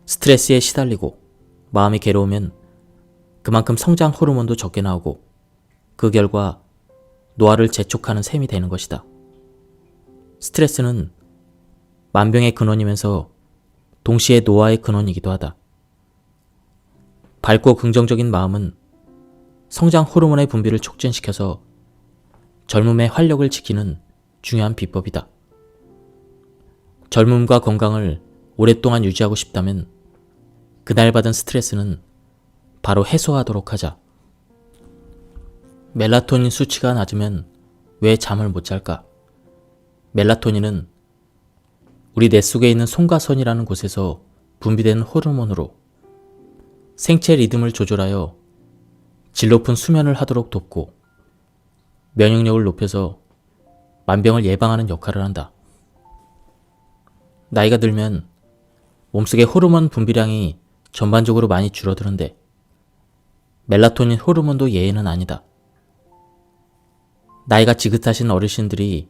스트레스에 시달리고 마음이 괴로우면 그만큼 성장 호르몬도 적게 나오고 그 결과 노화를 재촉하는 셈이 되는 것이다. 스트레스는 만병의 근원이면서 동시에 노화의 근원이기도 하다. 밝고 긍정적인 마음은 성장 호르몬의 분비를 촉진시켜서 젊음의 활력을 지키는 중요한 비법이다. 젊음과 건강을 오랫동안 유지하고 싶다면 그날 받은 스트레스는 바로 해소하도록 하자. 멜라토닌 수치가 낮으면 왜 잠을 못 잘까? 멜라토닌은 우리 뇌 속에 있는 송가선이라는 곳에서 분비되는 호르몬으로 생체 리듬을 조절하여 질 높은 수면을 하도록 돕고 면역력을 높여서 만병을 예방하는 역할을 한다. 나이가 들면 몸속의 호르몬 분비량이 전반적으로 많이 줄어드는데 멜라토닌 호르몬도 예외는 아니다. 나이가 지긋하신 어르신들이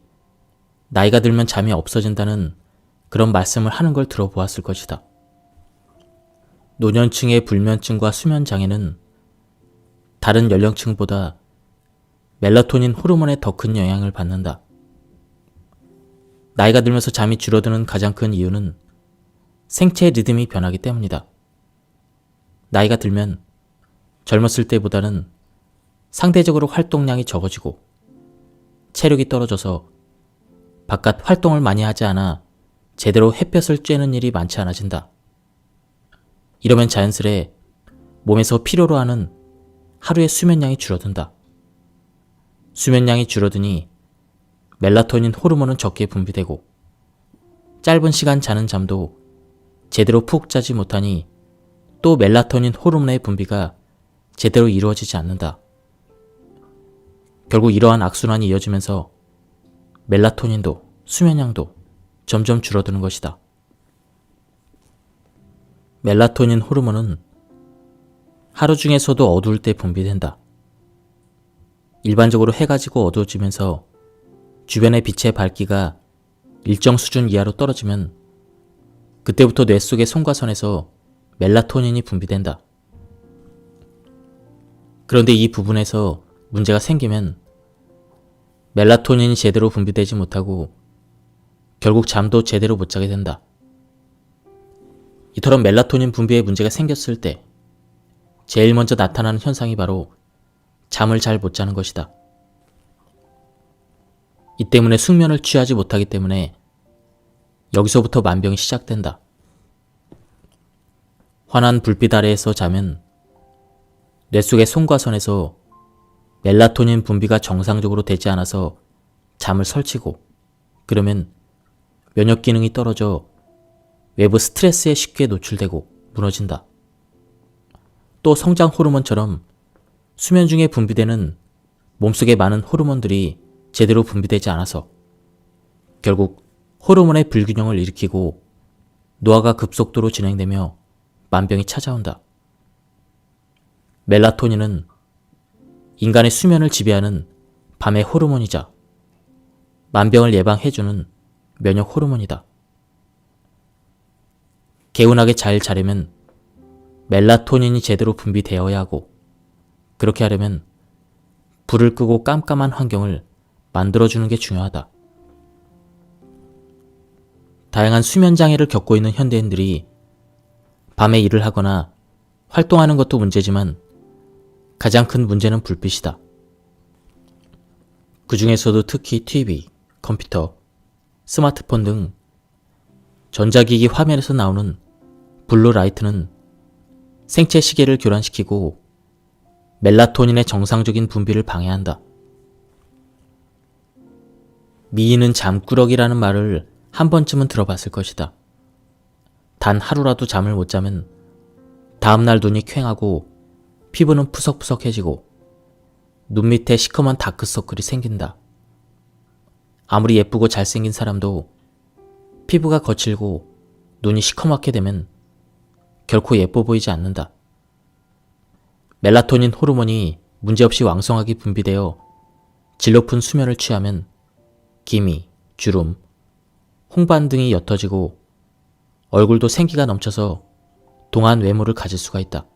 나이가 들면 잠이 없어진다는 그런 말씀을 하는 걸 들어보았을 것이다. 노년층의 불면증과 수면장애는 다른 연령층보다 멜라토닌 호르몬에 더 큰 영향을 받는다. 나이가 들면서 잠이 줄어드는 가장 큰 이유는 생체 리듬이 변하기 때문이다. 나이가 들면 젊었을 때보다는 상대적으로 활동량이 적어지고 체력이 떨어져서 바깥 활동을 많이 하지 않아 제대로 햇볕을 쬐는 일이 많지 않아진다. 이러면 자연스레 몸에서 필요로 하는 하루의 수면량이 줄어든다. 수면량이 줄어드니 멜라토닌 호르몬은 적게 분비되고 짧은 시간 자는 잠도 제대로 푹 자지 못하니 또 멜라토닌 호르몬의 분비가 제대로 이루어지지 않는다. 결국 이러한 악순환이 이어지면서 멜라토닌도 수면량도 점점 줄어드는 것이다. 멜라토닌 호르몬은 하루 중에서도 어두울 때 분비된다. 일반적으로 해가 지고 어두워지면서 주변의 빛의 밝기가 일정 수준 이하로 떨어지면 그때부터 뇌 속의 송과선에서 멜라토닌이 분비된다. 그런데 이 부분에서 문제가 생기면 멜라토닌이 제대로 분비되지 못하고 결국 잠도 제대로 못 자게 된다. 이처럼 멜라토닌 분비에 문제가 생겼을 때 제일 먼저 나타나는 현상이 바로 잠을 잘 못 자는 것이다. 이 때문에 숙면을 취하지 못하기 때문에 여기서부터 만병이 시작된다. 환한 불빛 아래에서 자면 뇌 속의 송과선에서 멜라토닌 분비가 정상적으로 되지 않아서 잠을 설치고, 그러면 면역 기능이 떨어져 외부 스트레스에 쉽게 노출되고 무너진다. 또 성장 호르몬처럼 수면 중에 분비되는 몸속의 많은 호르몬들이 제대로 분비되지 않아서 결국 호르몬의 불균형을 일으키고 노화가 급속도로 진행되며 만병이 찾아온다. 멜라토닌은 인간의 수면을 지배하는 밤의 호르몬이자 만병을 예방해주는 면역 호르몬이다. 개운하게 잘 자려면 멜라토닌이 제대로 분비되어야 하고, 그렇게 하려면 불을 끄고 깜깜한 환경을 만들어주는 게 중요하다. 다양한 수면 장애를 겪고 있는 현대인들이 밤에 일을 하거나 활동하는 것도 문제지만 가장 큰 문제는 불빛이다. 그 중에서도 특히 TV, 컴퓨터, 스마트폰 등 전자기기 화면에서 나오는 블루라이트는 생체 시계를 교란시키고 멜라토닌의 정상적인 분비를 방해한다. 미인은 잠꾸러기라는 말을 한 번쯤은 들어봤을 것이다. 단 하루라도 잠을 못 자면 다음날 눈이 퀭하고 피부는 푸석푸석해지고 눈 밑에 시커먼 다크서클이 생긴다. 아무리 예쁘고 잘생긴 사람도 피부가 거칠고 눈이 시커멓게 되면 결코 예뻐 보이지 않는다. 멜라토닌 호르몬이 문제없이 왕성하게 분비되어 질 높은 수면을 취하면 기미, 주름, 홍반 등이 옅어지고 얼굴도 생기가 넘쳐서 동안 외모를 가질 수가 있다.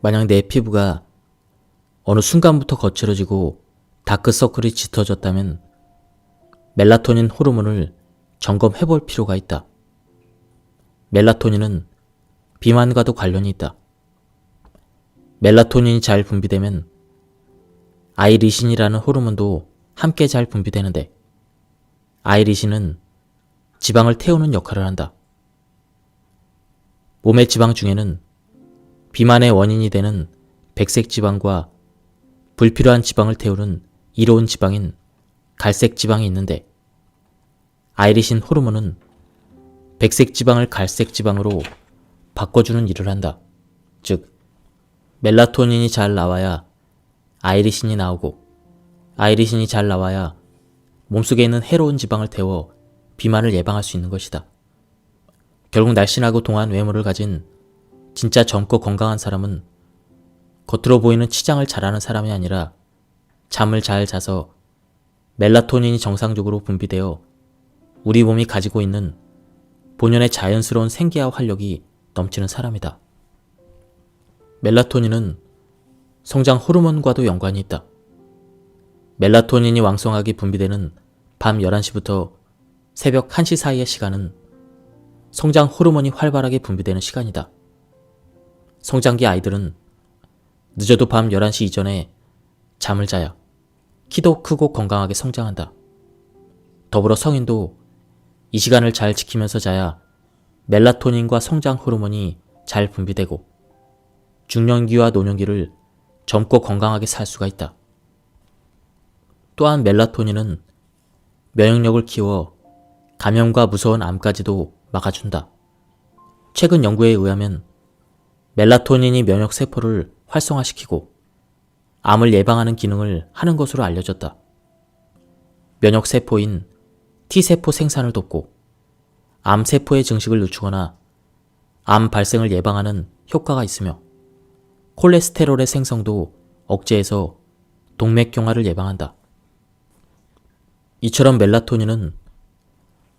만약 내 피부가 어느 순간부터 거칠어지고 다크서클이 짙어졌다면 멜라토닌 호르몬을 점검해 볼 필요가 있다. 멜라토닌은 비만과도 관련이 있다. 멜라토닌이 잘 분비되면 아이리신이라는 호르몬도 함께 잘 분비되는데, 아이리신은 지방을 태우는 역할을 한다. 몸의 지방 중에는 비만의 원인이 되는 백색 지방과 불필요한 지방을 태우는 이로운 지방인 갈색 지방이 있는데, 아이리신 호르몬은 백색 지방을 갈색 지방으로 바꿔주는 일을 한다. 즉, 멜라토닌이 잘 나와야 아이리신이 나오고, 아이리신이 잘 나와야 몸속에 있는 해로운 지방을 태워 비만을 예방할 수 있는 것이다. 결국 날씬하고 동안 외모를 가진 진짜 젊고 건강한 사람은 겉으로 보이는 치장을 잘하는 사람이 아니라 잠을 잘 자서 멜라토닌이 정상적으로 분비되어 우리 몸이 가지고 있는 본연의 자연스러운 생기와 활력이 넘치는 사람이다. 멜라토닌은 성장 호르몬과도 연관이 있다. 멜라토닌이 왕성하게 분비되는 밤 11시부터 새벽 1시 사이의 시간은 성장 호르몬이 활발하게 분비되는 시간이다. 성장기 아이들은 늦어도 밤 11시 이전에 잠을 자야 키도 크고 건강하게 성장한다. 더불어 성인도 이 시간을 잘 지키면서 자야 멜라토닌과 성장 호르몬이 잘 분비되고 중년기와 노년기를 젊고 건강하게 살 수가 있다. 또한 멜라토닌은 면역력을 키워 감염과 무서운 암까지도 막아준다. 최근 연구에 의하면 멜라토닌이 면역 세포를 활성화시키고 암을 예방하는 기능을 하는 것으로 알려졌다. 면역 세포인 T세포 생산을 돕고 암 세포의 증식을 늦추거나 암 발생을 예방하는 효과가 있으며 콜레스테롤의 생성도 억제해서 동맥경화를 예방한다. 이처럼 멜라토닌은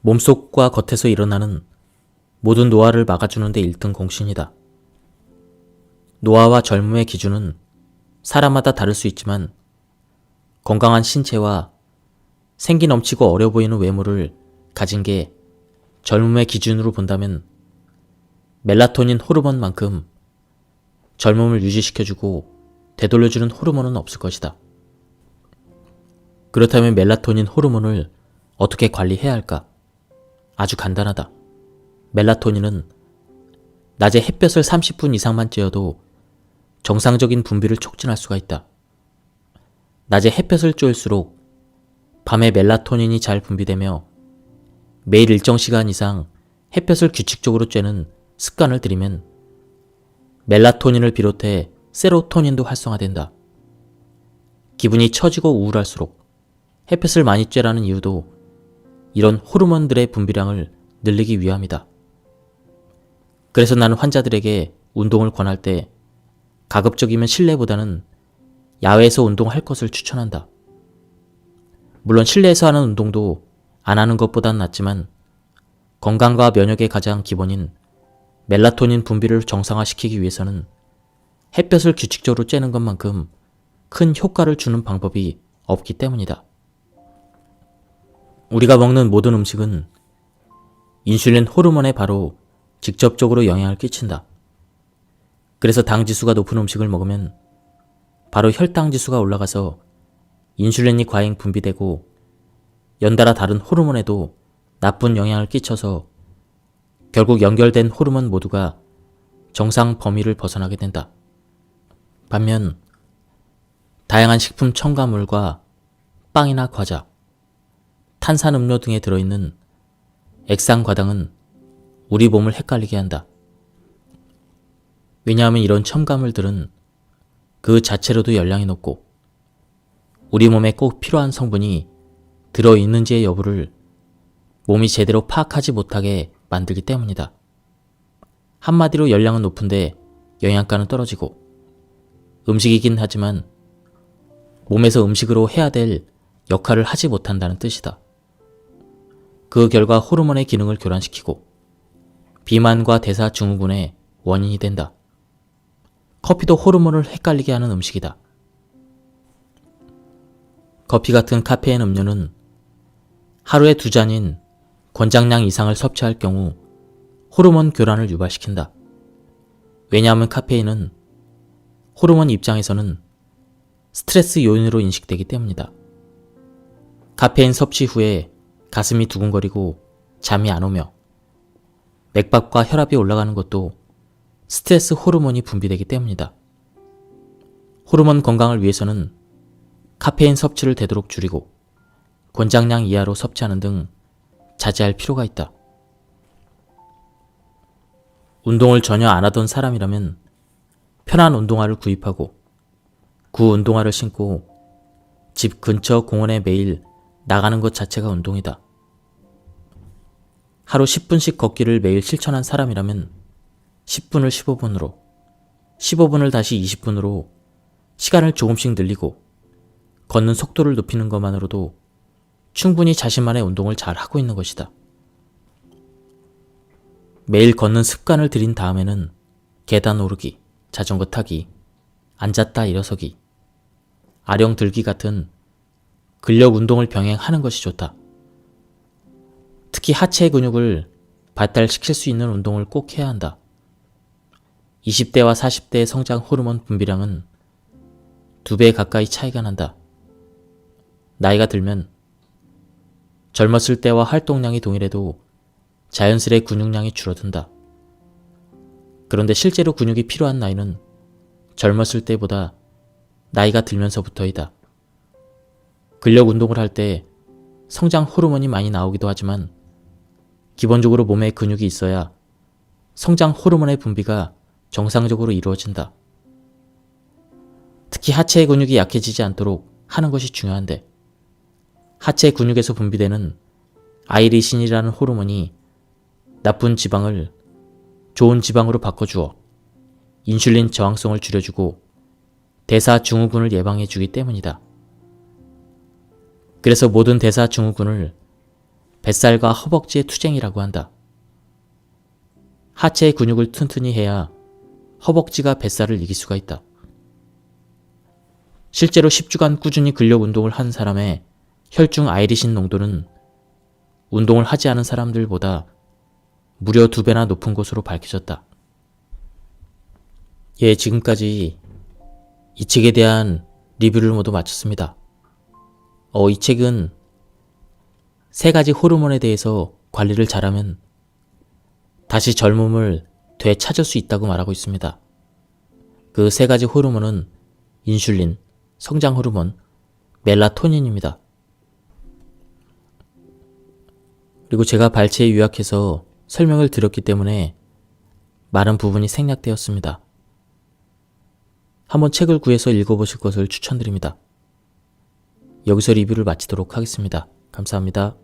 몸속과 겉에서 일어나는 모든 노화를 막아주는 데 1등 공신이다. 노화와 젊음의 기준은 사람마다 다를 수 있지만 건강한 신체와 생기 넘치고 어려 보이는 외모를 가진 게 젊음의 기준으로 본다면 멜라토닌 호르몬만큼 젊음을 유지시켜주고 되돌려주는 호르몬은 없을 것이다. 그렇다면 멜라토닌 호르몬을 어떻게 관리해야 할까? 아주 간단하다. 멜라토닌은 낮에 햇볕을 30분 이상만 쬐어도 정상적인 분비를 촉진할 수가 있다. 낮에 햇볕을 쬐을수록 밤에 멜라토닌이 잘 분비되며 매일 일정 시간 이상 햇볕을 규칙적으로 쬐는 습관을 들이면 멜라토닌을 비롯해 세로토닌도 활성화된다. 기분이 처지고 우울할수록 햇볕을 많이 쬐라는 이유도 이런 호르몬들의 분비량을 늘리기 위함이다. 그래서 나는 환자들에게 운동을 권할 때 가급적이면 실내보다는 야외에서 운동할 것을 추천한다. 물론 실내에서 하는 운동도 안 하는 것보단 낫지만 건강과 면역의 가장 기본인 멜라토닌 분비를 정상화시키기 위해서는 햇볕을 규칙적으로 쬐는 것만큼 큰 효과를 주는 방법이 없기 때문이다. 우리가 먹는 모든 음식은 인슐린 호르몬에 바로 직접적으로 영향을 끼친다. 그래서 당 지수가 높은 음식을 먹으면 바로 혈당 지수가 올라가서 인슐린이 과잉 분비되고 연달아 다른 호르몬에도 나쁜 영향을 끼쳐서 결국 연결된 호르몬 모두가 정상 범위를 벗어나게 된다. 반면 다양한 식품 첨가물과 빵이나 과자, 탄산음료 등에 들어있는 액상과당은 우리 몸을 헷갈리게 한다. 왜냐하면 이런 첨가물들은 그 자체로도 열량이 높고 우리 몸에 꼭 필요한 성분이 들어있는지의 여부를 몸이 제대로 파악하지 못하게 만들기 때문이다. 한마디로 열량은 높은데 영양가는 떨어지고 음식이긴 하지만 몸에서 음식으로 해야 될 역할을 하지 못한다는 뜻이다. 그 결과 호르몬의 기능을 교란시키고 비만과 대사증후군의 원인이 된다. 커피도 호르몬을 헷갈리게 하는 음식이다. 커피 같은 카페인 음료는 하루에 2잔인 권장량 이상을 섭취할 경우 호르몬 교란을 유발시킨다. 왜냐하면 카페인은 호르몬 입장에서는 스트레스 요인으로 인식되기 때문이다. 카페인 섭취 후에 가슴이 두근거리고 잠이 안 오며 맥박과 혈압이 올라가는 것도 스트레스 호르몬이 분비되기 때문이다. 호르몬 건강을 위해서는 카페인 섭취를 되도록 줄이고 권장량 이하로 섭취하는 등 자제할 필요가 있다. 운동을 전혀 안 하던 사람이라면 편한 운동화를 구입하고 그 운동화를 신고 집 근처 공원에 매일 나가는 것 자체가 운동이다. 하루 10분씩 걷기를 매일 실천한 사람이라면 10분을 15분으로, 15분을 다시 20분으로 시간을 조금씩 늘리고 걷는 속도를 높이는 것만으로도 충분히 자신만의 운동을 잘 하고 있는 것이다. 매일 걷는 습관을 들인 다음에는 계단 오르기, 자전거 타기, 앉았다 일어서기, 아령 들기 같은 근력 운동을 병행하는 것이 좋다. 특히 하체 근육을 발달시킬 수 있는 운동을 꼭 해야 한다. 20대와 40대의 성장 호르몬 분비량은 2배 가까이 차이가 난다. 나이가 들면 젊었을 때와 활동량이 동일해도 자연스레 근육량이 줄어든다. 그런데 실제로 근육이 필요한 나이는 젊었을 때보다 나이가 들면서부터이다. 근력 운동을 할 때 성장 호르몬이 많이 나오기도 하지만 기본적으로 몸에 근육이 있어야 성장 호르몬의 분비가 정상적으로 이루어진다. 특히 하체의 근육이 약해지지 않도록 하는 것이 중요한데, 하체 근육에서 분비되는 아이리신이라는 호르몬이 나쁜 지방을 좋은 지방으로 바꿔주어 인슐린 저항성을 줄여주고 대사 증후군을 예방해주기 때문이다. 그래서 모든 대사 증후군을 뱃살과 허벅지의 투쟁이라고 한다. 하체의 근육을 튼튼히 해야 허벅지가 뱃살을 이길 수가 있다. 실제로 10주간 꾸준히 근력 운동을 한 사람의 혈중 아이리신 농도는 운동을 하지 않은 사람들보다 무려 2배나 높은 것으로 밝혀졌다. 예, 지금까지 이 책에 대한 리뷰를 모두 마쳤습니다. 이 책은 3가지 호르몬에 대해서 관리를 잘하면 다시 젊음을 되찾을 수 있다고 말하고 있습니다. 그 3가지 호르몬은 인슐린, 성장 호르몬, 멜라토닌입니다. 그리고 제가 발췌에 요약해서 설명을 드렸기 때문에 많은 부분이 생략되었습니다. 한번 책을 구해서 읽어보실 것을 추천드립니다. 여기서 리뷰를 마치도록 하겠습니다. 감사합니다.